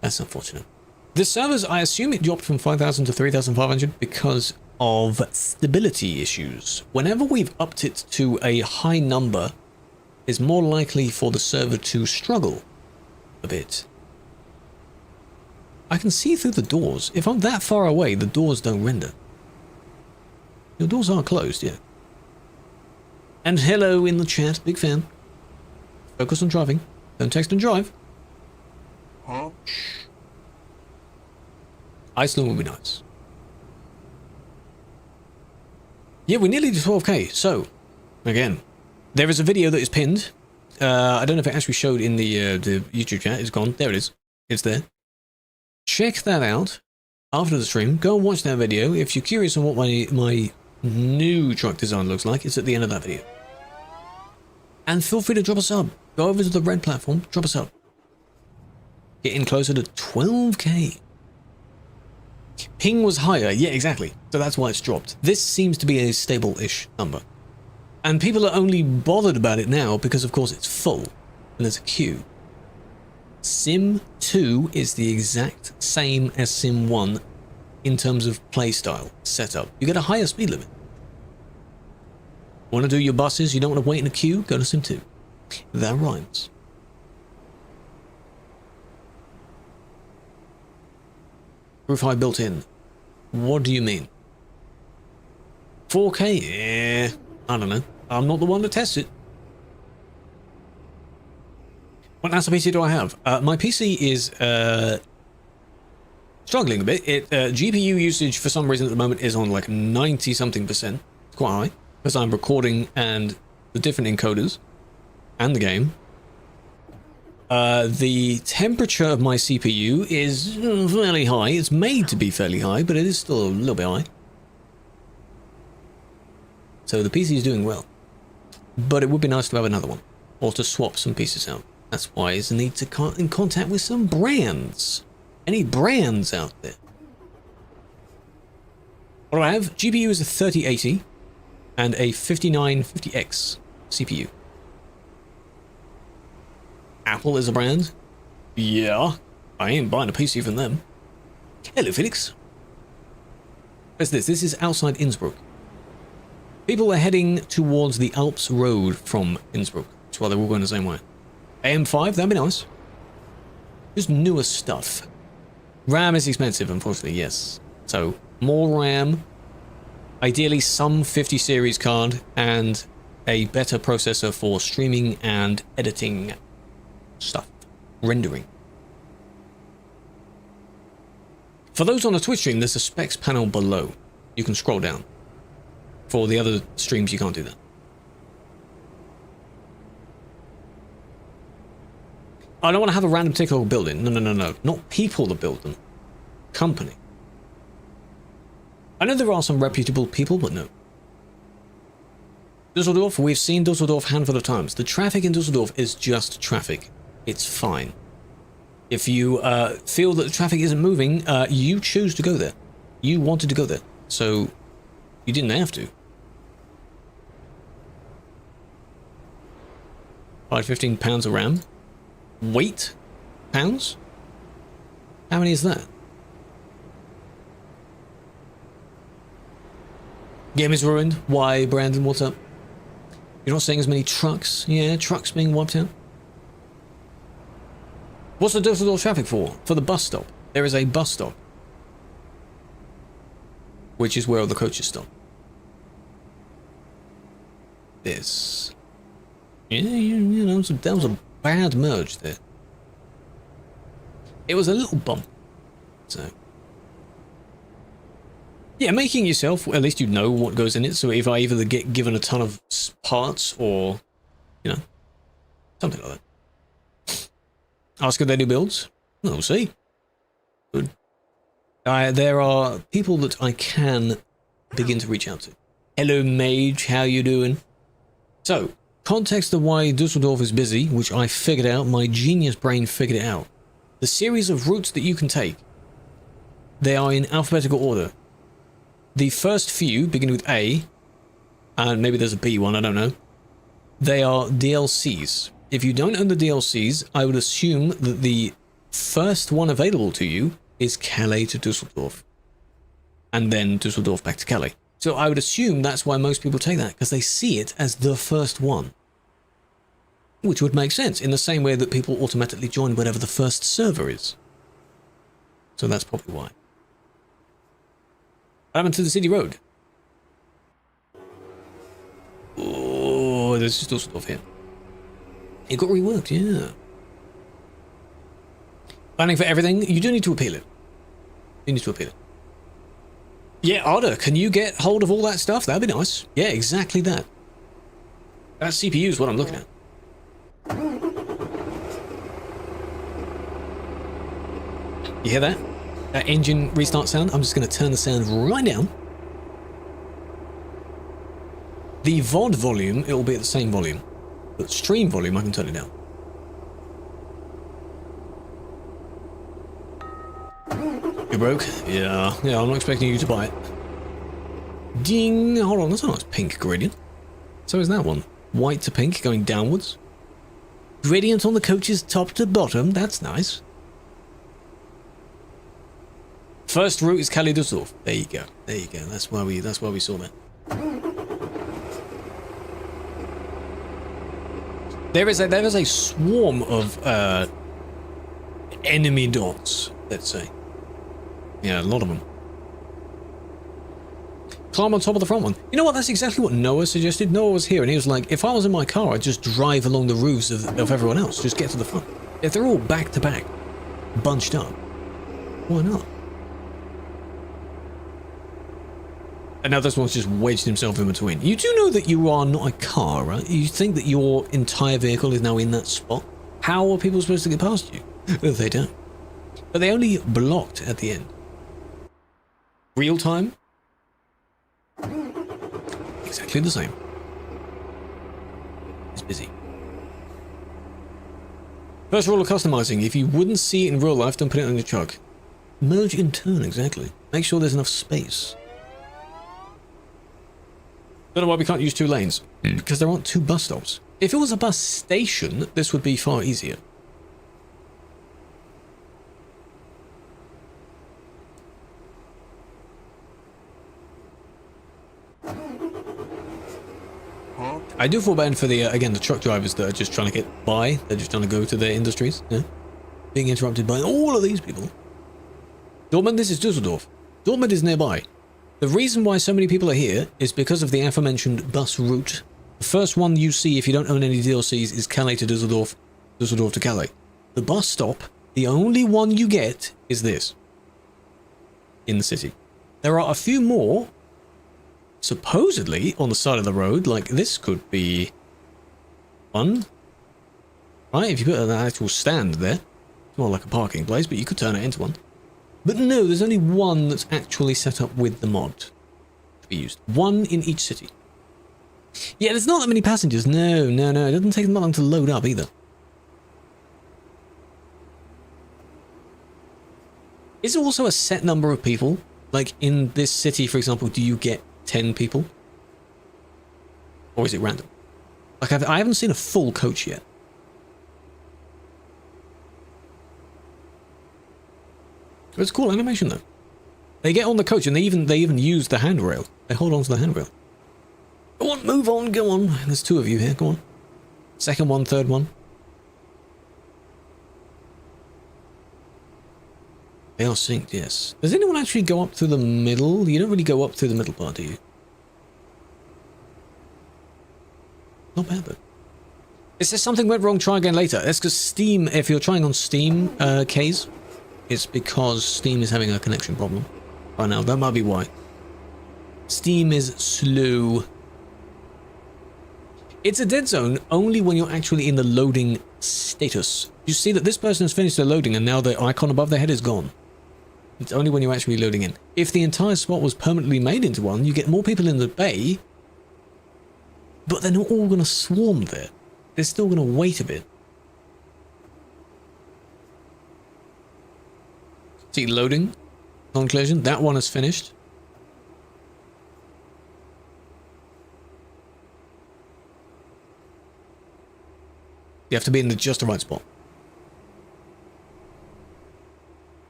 Speaker 1: That's unfortunate. The servers, I assume it dropped from 5,000 to 3,500 because of stability issues. Whenever we've upped it to a high number, it's more likely for the server to struggle a bit. I can see through the doors. If I'm that far away, the doors don't render. Your doors are closed, yeah. And hello in the chat, big fan. Focus on driving. Don't text and drive.
Speaker 3: Huh?
Speaker 1: Iceland would be nice. Yeah, we nearly did 12k. So, again, there is a video that is pinned. I don't know if it actually showed in the YouTube chat. It's gone. There it is. It's there. Check that out after the stream. Go and watch that video. If you're curious on what my new truck design looks like, it's at the end of that video. And feel free to drop a sub. Go over to the red platform, drop a sub. Getting closer to 12k. Ping was higher, yeah, exactly. So that's why it's dropped. This seems to be a stable-ish number. And people are only bothered about it now because, of course, it's full. And there's a queue. Sim 2 is the exact same as Sim 1 in terms of playstyle, setup. You get a higher speed limit. Want to do your buses, you don't want to wait in a queue, go to Sim 2. That rhymes. Roof height built in. What do you mean? 4K? Yeah, I don't know. I'm not the one to test it. What NASA PC do I have? My PC is struggling a bit. GPU usage for some reason at the moment is on like 90-something%. It's quite high because I'm recording and the different encoders and the game. The temperature of my CPU is fairly high. It's made to be fairly high, but it is still a little bit high. So the PC is doing well. But it would be nice to have another one, or to swap some pieces out. That's why it's a need to get in contact with some brands. Any brands out there? What do I have? GPU is a 3080 and a 5950X CPU. Apple is a brand. Yeah, I ain't buying a PC from them. Hello, Felix. What's this? This is outside Innsbruck. People are heading towards the Alps Road from Innsbruck. That's why they're all going the same way. AM5, that'd be nice. Just newer stuff. RAM is expensive, unfortunately, yes. So, more RAM. Ideally, some 50 series card and a better processor for streaming and editing stuff. Rendering. For those on the Twitch stream, there's a specs panel below. You can scroll down. For the other streams, you can't do that. I don't want to have a random TikTok building. No. Not people that build them. Company. I know there are some reputable people, but no. Dusseldorf, we've seen Dusseldorf a handful of times. The traffic in Dusseldorf is just traffic. It's fine. If you feel that the traffic isn't moving, you choose to go there. You wanted to go there, so you didn't have to. 515 pounds of RAM. Weight? Pounds? How many is that? Game is ruined. Why, Brandon? What's up? You're not seeing as many trucks? Yeah, trucks being wiped out. What's the Dusseldorf traffic for? For the bus stop. There is a bus stop. Which is where all the coaches stop. This. Yeah, you know, that was a bad merge there. It was a little bump. So. Yeah, making yourself, at least you know what goes in it. So if I either get given a ton of parts or, you know, something like that. Ask if they do builds. We'll see. Good. There are people that I can begin to reach out to. Hello, Mage. How you doing? So, context of why Dusseldorf is busy, which I figured out. My genius brain figured it out. The series of routes that you can take, they are in alphabetical order. The first few begin with A, and maybe there's a B one, I don't know. They are DLCs. If you don't own the DLCs, I would assume that the first one available to you is Calais to Dusseldorf. And then Dusseldorf back to Calais. So I would assume that's why most people take that, because they see it as the first one. Which would make sense, in the same way that people automatically join whatever the first server is. So that's probably why. What happened to the city road? Oh, there's still stuff here. It got reworked, yeah. Planning for everything, you do need to appeal it. You need to appeal it. Yeah, Arda, can you get hold of all that stuff? That'd be nice. Yeah, exactly that. That CPU is what I'm looking at. You hear that? That engine restart sound? I'm just going to turn the sound right down. The VOD volume, it will be at the same volume. But stream volume, I can turn it down. You broke? Yeah, I'm not expecting you to buy it. Ding! Hold on, that's a nice pink gradient. So is that one. White to pink, going downwards. Gradient on the coach's top to bottom, that's nice. First route is Calais Dusseldorf. There you go. There you go. That's why we saw that. There is a swarm of enemy dots, let's say. Yeah, a lot of them. Climb on top of the front one. You know what? That's exactly what Noah suggested. Noah was here and he was like, if I was in my car, I'd just drive along the roofs of everyone else. Just get to the front. If they're all back to back, bunched up, why not? And now this one's just wedged himself in between. You do know that you are not a car, right? You think that your entire vehicle is now in that spot? How are people supposed to get past you? They don't. But they only blocked at the end. Real time? Exactly the same. It's busy. First rule of customizing. If you wouldn't see it in real life, don't put it on your truck. Merge in turn, exactly. Make sure there's enough space. Don't know why we can't use 2 lanes. Because there aren't 2 bus stops. If it was a bus station, this would be far easier.
Speaker 3: Huh?
Speaker 1: I do feel bad for the, again, the truck drivers that are just trying to get by. They're just trying to go to their industries. Yeah? Being interrupted by all of these people. Dortmund, this is Dusseldorf. Dortmund is nearby. The reason why so many people are here is because of the aforementioned bus route. The first one you see if you don't own any DLCs is Calais to Dusseldorf, Dusseldorf to Calais. The bus stop, the only one you get, is this. In the city. There are a few more, supposedly, on the side of the road, like this could be one. Right, if you put an actual stand there, it's more like a parking place, but you could turn it into one. But no, there's only one that's actually set up with the mod to be used. One in each city. Yeah, there's not that many passengers. No, no, no. It doesn't take them that long to load up either. Is there also a set number of people? Like in this city, for example, do you get 10 people? Or is it random? Like I haven't seen a full coach yet. It's cool animation though. They get on the coach and they even use the handrail. They hold on to the handrail. Go on, move on, go on. There's 2 of you here, go on. Second one, third one. They are synced, yes. Does anyone actually go up through the middle? You don't really go up through the middle part, do you? Not bad though. It says something went wrong, try again later. That's because Steam, if you're trying on Steam case, it's because Steam is having a connection problem right now. That might be why. Steam is slow. It's a dead zone only when you're actually in the loading status. You see that this person has finished their loading and now the icon above their head is gone. It's only when you're actually loading in. If the entire spot was permanently made into one, you get more people in the bay, but they're not all going to swarm there. They're still going to wait a bit. See, loading, non-collision, that one is finished. You have to be in just the right spot.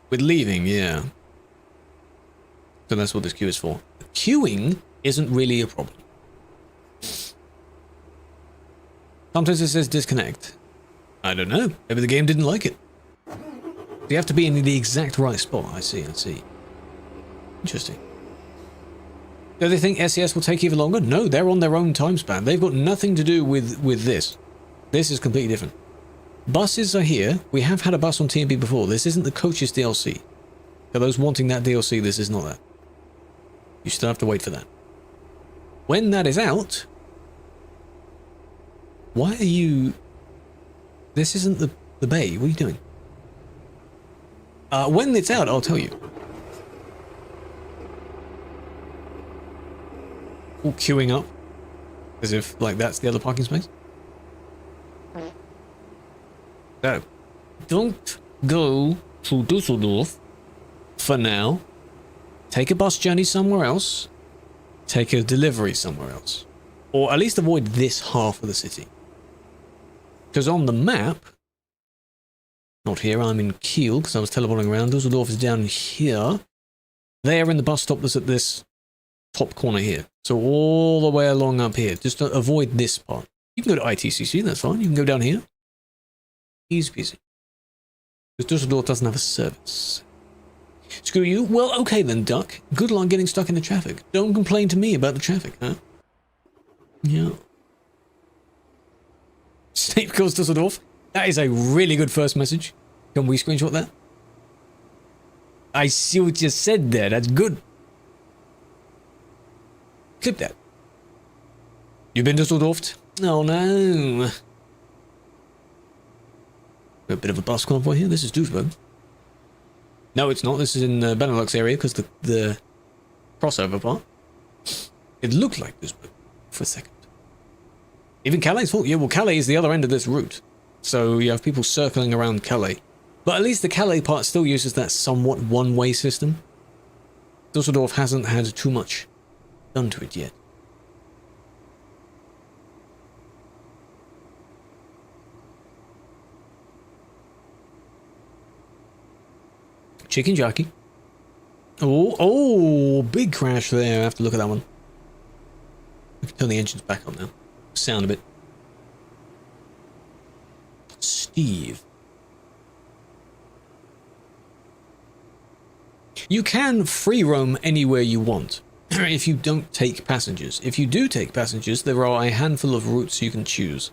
Speaker 1: With leaving, yeah. So that's what this queue is for. Queuing isn't really a problem. Sometimes it says disconnect. I don't know. Maybe the game didn't like it. You have to be in the exact right spot. I see, I see. Interesting. Do they think SES will take even longer? No, they're on their own time span. They've got nothing to do with this. This is completely different. Buses are here. We have had a bus on TMP before. This isn't the coaches DLC. For those wanting that DLC, this is not that. You still have to wait for that. When that is out... Why are you... This isn't the bay. What are you doing? When it's out, I'll tell you. All queuing up. As if, like, that's the other parking space. So, don't go to Dusseldorf for now. Take a bus journey somewhere else. Take a delivery somewhere else. Or at least avoid this half of the city. Because on the map... Not here, I'm in Kiel, because I was teleporting around. Dusseldorf is down here. They're in the bus stop that's at this top corner here. So all the way along up here. Just to avoid this part. You can go to ITCC, that's fine. You can go down here. Easy peasy. Because Dusseldorf doesn't have a service. Screw you. Well, okay then, Duck. Good luck getting stuck in the traffic. Don't complain to me about the traffic, huh? Yeah. Snape calls Dusseldorf. That is a really good first message. Can we screenshot that? I see what you said there. That's good. Clip that. You've been Dusseldorfed? Oh no. A bit of a bus convoy here. This is Duisburg. No, it's not. This is in the Benelux area because the crossover part. It looked like Duisburg for a second. Even Calais' fault. Yeah, well, Calais is the other end of this route. So you have people circling around Calais. But at least the Calais part still uses that somewhat one-way system. Dusseldorf hasn't had too much done to it yet. Chicken jockey. Oh, big crash there. I have to look at that one. I can turn the engines back on now. Sound a bit. Steve. You can free roam anywhere you want if you don't take passengers. If you do take passengers, there are a handful of routes you can choose,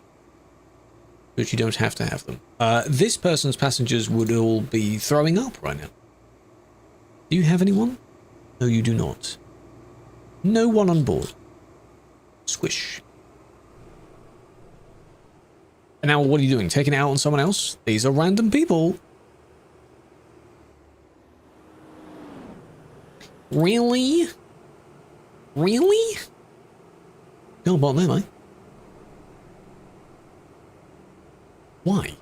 Speaker 1: but you don't have to have them. This person's passengers would all be throwing up right now. Do you have anyone? No, you do not. No one on board. Squish. And now what are you doing? Taking it out on someone else? These are random people. Really? Really? Go about there, mate. Why?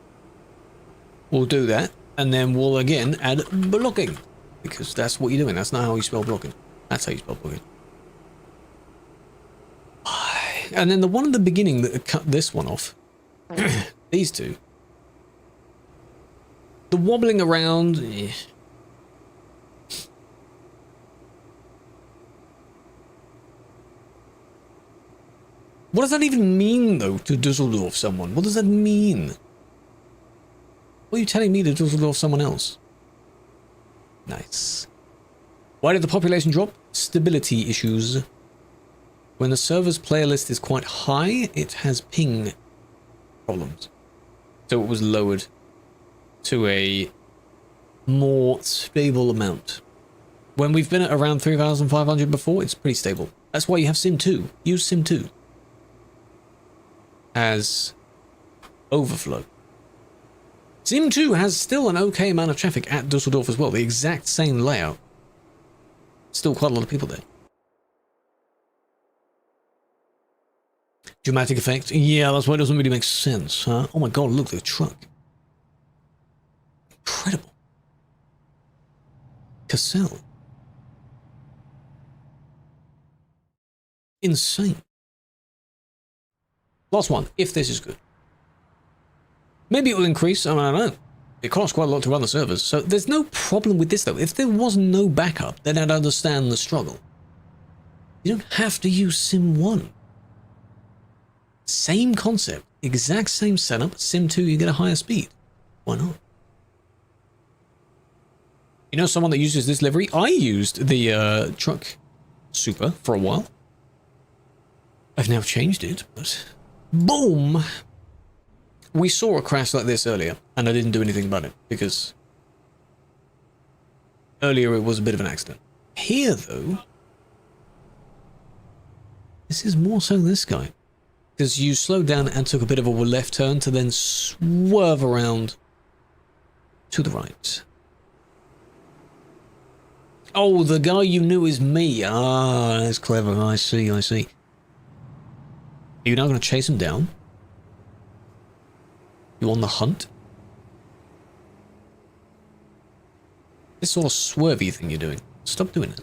Speaker 1: We'll do that, and then we'll again add blocking. Because that's what you're doing. That's not how you spell blocking. That's how you spell blocking. And then the one at the beginning that cut this one off. These two. The wobbling around. Eh. What does that even mean, though, to Dusseldorf someone? What does that mean? What are you telling me to Dusseldorf someone else? Nice. Why did the population drop? Stability issues. When the server's player list is quite high, it has ping problems. So it was lowered to a more stable amount. When we've been at around 3,500 before, it's pretty stable. That's why you have Sim 2. Use Sim 2 as overflow. Sim 2 has still an okay amount of traffic at Dusseldorf as well. The exact same layout. Still quite a lot of people there. Dramatic effect. Yeah, that's why it doesn't really make sense, huh? Oh my god, look at the truck. Incredible. Cassell. Insane. Last one, if this is good. Maybe it will increase, I don't know. It costs quite a lot to run the servers, so there's no problem with this though. If there was no backup, then I'd understand the struggle. You don't have to use Sim 1. Same concept, exact same setup. Sim 2, you get a higher speed. Why not? You know someone that uses this livery? I used the truck super for a while. I've now changed it, but boom! We saw a crash like this earlier, and I didn't do anything about it, because earlier it was a bit of an accident. Here, though, this is more so this guy. Because you slowed down and took a bit of a left turn to then swerve around to the right. Oh, the guy you knew is me. Ah, that's clever. I see, I see. Are you now going to chase him down? You on the hunt? This sort of swervy thing you're doing. Stop doing it.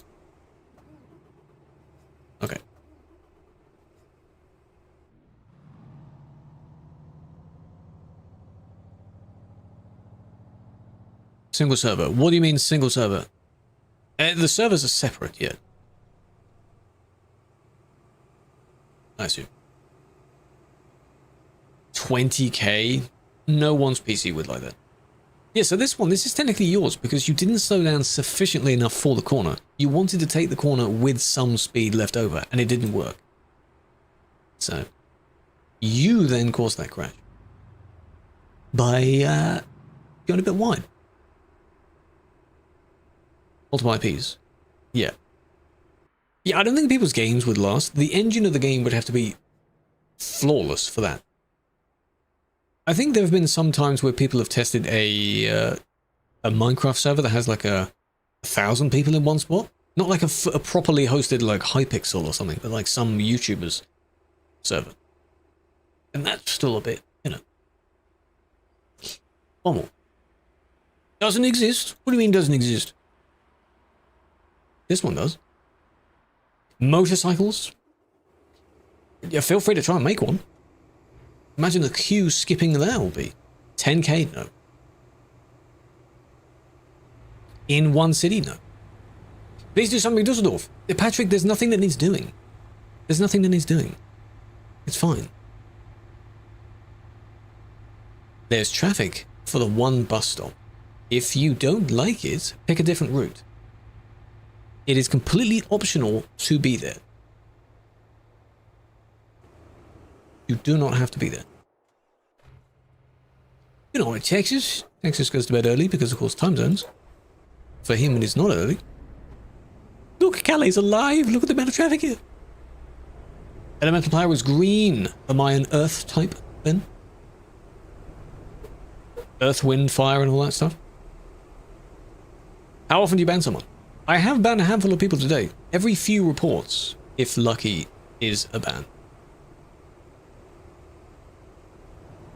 Speaker 1: Okay. Single server. What do you mean single server? The servers are separate, yeah. I see. 20k? No one's PC would like that. Yeah, so this is technically yours because you didn't slow down sufficiently enough for the corner. You wanted to take the corner with some speed left over, and it didn't work. So, you then caused that crash. By, going a bit wide. Multiple IPs. Yeah. Yeah, I don't think people's games would last. The engine of the game would have to be flawless for that. I think there have been some times where people have tested a Minecraft server that has like 1,000 people in one spot. Not like a properly hosted like Hypixel or something, but like some YouTuber's server. And that's still a bit, you know. One more. Doesn't exist? What do you mean doesn't exist? This one does. Motorcycles? Yeah, feel free to try and make one. Imagine the queue skipping that will be. 10k? No. In one city? No. Please do something in Dusseldorf. Patrick, there's nothing that needs doing. There's nothing that needs doing. It's fine. There's traffic for the one bus stop. If you don't like it, pick a different route. It is completely optional to be there. You do not have to be there. You know, in Texas goes to bed early because, of course, time zones. For him, it is not early. Look, Calais alive. Look at the amount of traffic here. Elemental power is green. Am I an earth type then? Earth, wind, fire, and all that stuff. How often do you ban someone? I have banned a handful of people today. Every few reports, if lucky, is a ban.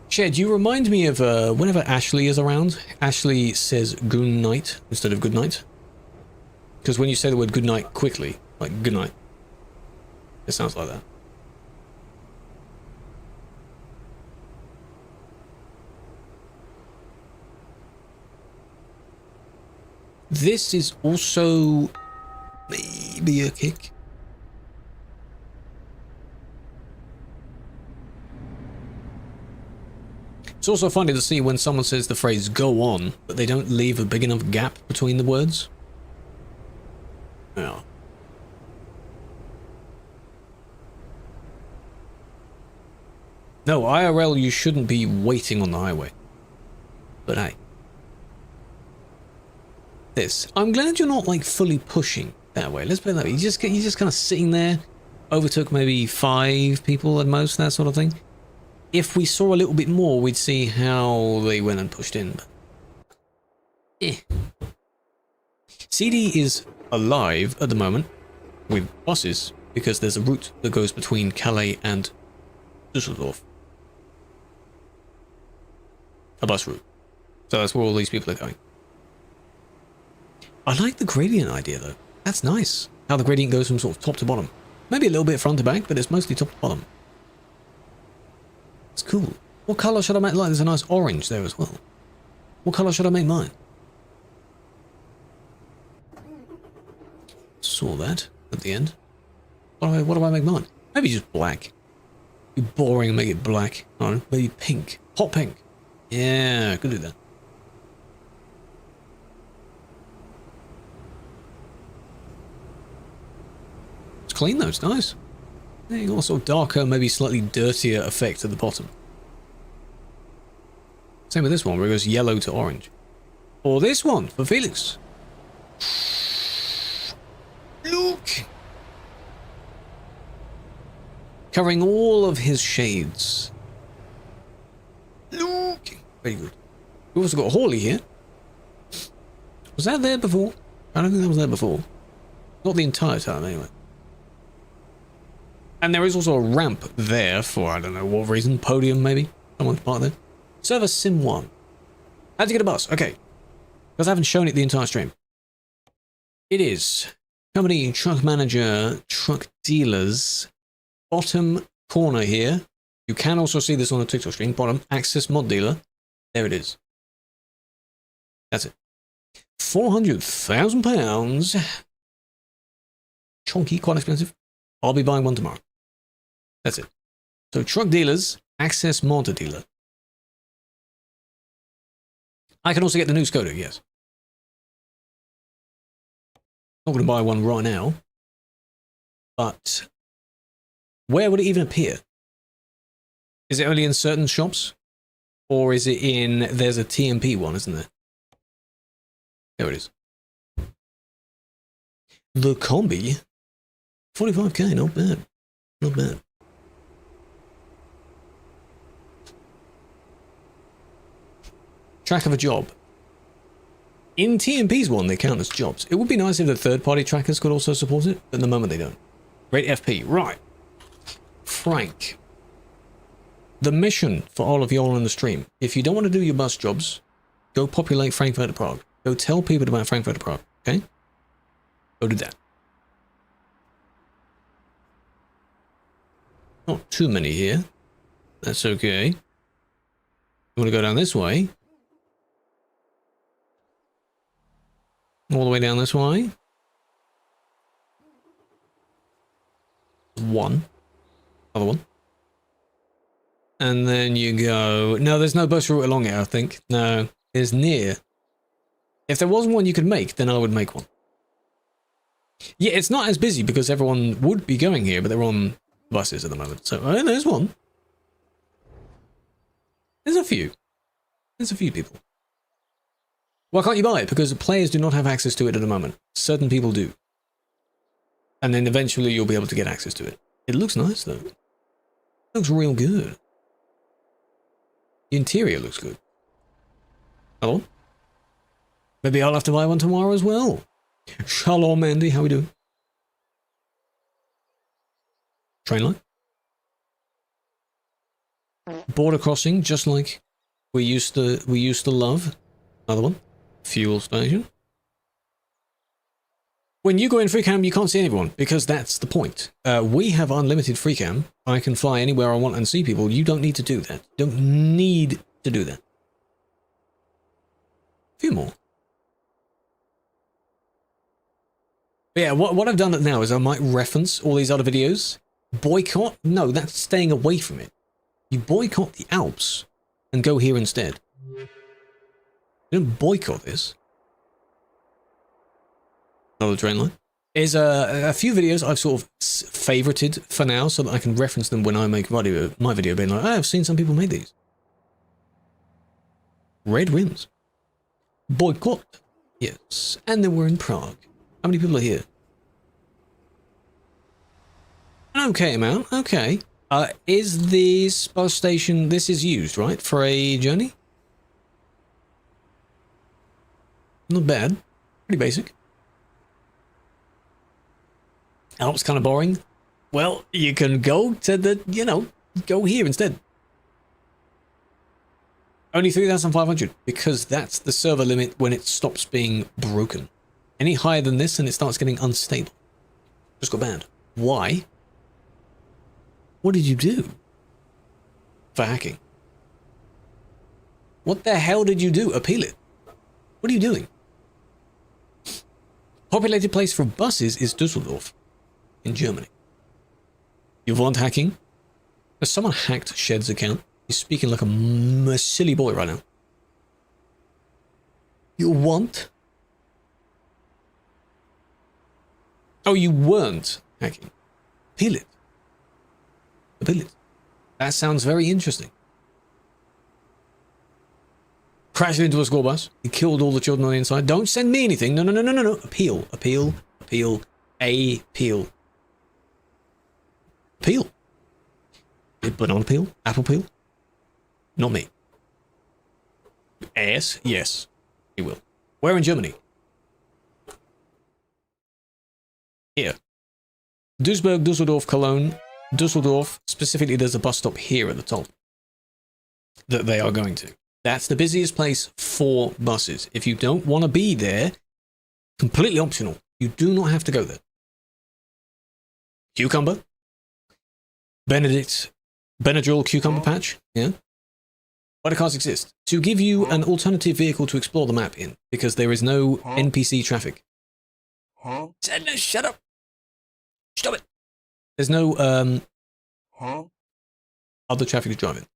Speaker 1: Shed, you remind me of whenever Ashley is around, Ashley says good night instead of good night. Because when you say the word good night quickly, like good night, it sounds like that. This is also maybe a kick. It's also funny to see when someone says the phrase go on, but they don't leave a big enough gap between the words. Yeah. No, IRL, you shouldn't be waiting on the highway. But hey. This. I'm glad you're not like fully pushing that way. Let's put it that way. You're just kind of sitting there. Overtook maybe 5 people at most, that sort of thing. If we saw a little bit more, we'd see how they went and pushed in. But CD is alive at the moment with buses because there's a route that goes between Calais and Dusseldorf. A bus route. So that's where all these people are going. I like the gradient idea though. That's nice. How the gradient goes from sort of top to bottom. Maybe a little bit front to back, but it's mostly top to bottom. It's cool. What colour should I make? Like, there's a nice orange there as well. What colour should I make mine? Saw that at the end. What do I make mine? Maybe just black. Be boring and make it black. I don't know. Maybe pink. Hot pink. Yeah, I could do that. It's clean though, it's nice. Yeah, you got a sort of darker, maybe slightly dirtier effect at the bottom. Same with this one, where it goes yellow to orange. Or this one, for Felix. Look! Covering all of his shades. Look! Very good. We've also got Hawley here. Was that there before? I don't think that was there before. Not the entire time, anyway. And there is also a ramp there for, I don't know what reason, podium maybe? Someone's parked there. Server Sim 1. How'd you get a bus? Okay. Because I haven't shown it the entire stream. It is company truck manager, truck dealers, bottom corner here. You can also see this on the TikTok stream. Bottom, access mod dealer. There it is. That's it. £400,000. Chunky, quite expensive. I'll be buying one tomorrow. That's it. So truck dealers, access mod dealer. I can also get the new Skoda, yes. Not going to buy one right now. But where would it even appear? Is it only in certain shops? Or is it in... There's a TMP one, isn't there? There it is. The Combi. 45k, not bad. Not bad. Track of a job. In TMP's one, they count as jobs. It would be nice if the third-party trackers could also support it, but at the moment they don't. Rate FP. Right. Frank. The mission for all of y'all in the stream. If you don't want to do your bus jobs, go populate Frankfurt Prague. Go tell people about Frankfurt Prague, okay? Go do that. Not too many here. That's okay. You want to go down this way? All the way down this way. One. Other one. And then you go... No, there's no bus route along it, I think. No, there's near. If there was one you could make, then I would make one. Yeah, it's not as busy because everyone would be going here, but they're on buses at the moment. So, oh, there's one. There's a few. There's a few people. Why can't you buy it? Because players do not have access to it at the moment. Certain people do. And then eventually you'll be able to get access to it. It looks nice, though. It looks real good. The interior looks good. Hello? Maybe I'll have to buy one tomorrow as well. Shalom, Andy. How we doing? Train line. Border crossing, just like we used to love. Another one. Fuel station. When you go in free cam, you can't see anyone because that's the point. We have unlimited free cam. I can fly anywhere I want and see people. You don't need to do that. You don't need to do that. A few more. But yeah, what I've done now is I might reference all these other videos. Boycott? No, that's staying away from it. You boycott the Alps and go here instead. You don't boycott this. Another train line. There's a few videos I've sort of favorited for now so that I can reference them when I make my video being like, I've seen some people make these. Red wins. Boycott. Yes. And then we're in Prague. How many people are here? An okay amount. Okay. Is this bus station... This is used, right? For a journey? Not bad. Pretty basic. Alps kind of boring. Well, you can go to the... You know, go here instead. Only 3,500 because that's the server limit when it stops being broken. Any higher than this and it starts getting unstable. Just got banned. Why? What did you do? For hacking. What the hell did you do? Appeal it. What are you doing? Populated place for buses is Dusseldorf in Germany. You want hacking? Has someone hacked Shed's account? He's speaking like a silly boy right now. You want? Oh, you weren't hacking. Appeal it. Appeal it. That sounds very interesting. Crashed into a school bus. He killed all the children on the inside. Don't send me anything. No, no, no, no, no, no. Appeal. Appeal. Appeal. Appeal. Appeal. Banana peel? Apple peel? Not me. Ass? Yes. He will. Where in Germany? Here. Duisburg, Dusseldorf, Cologne. Dusseldorf, specifically there's a bus stop here at the top that they are going to. That's the busiest place for buses. If you don't want to be there, completely optional. You do not have to go there. Cucumber. Benadryl cucumber patch. Yeah. Why do cars exist? To give you an alternative vehicle to explore the map in, because there is no NPC traffic. Shut up. Stop it. There's no other traffic to drive in.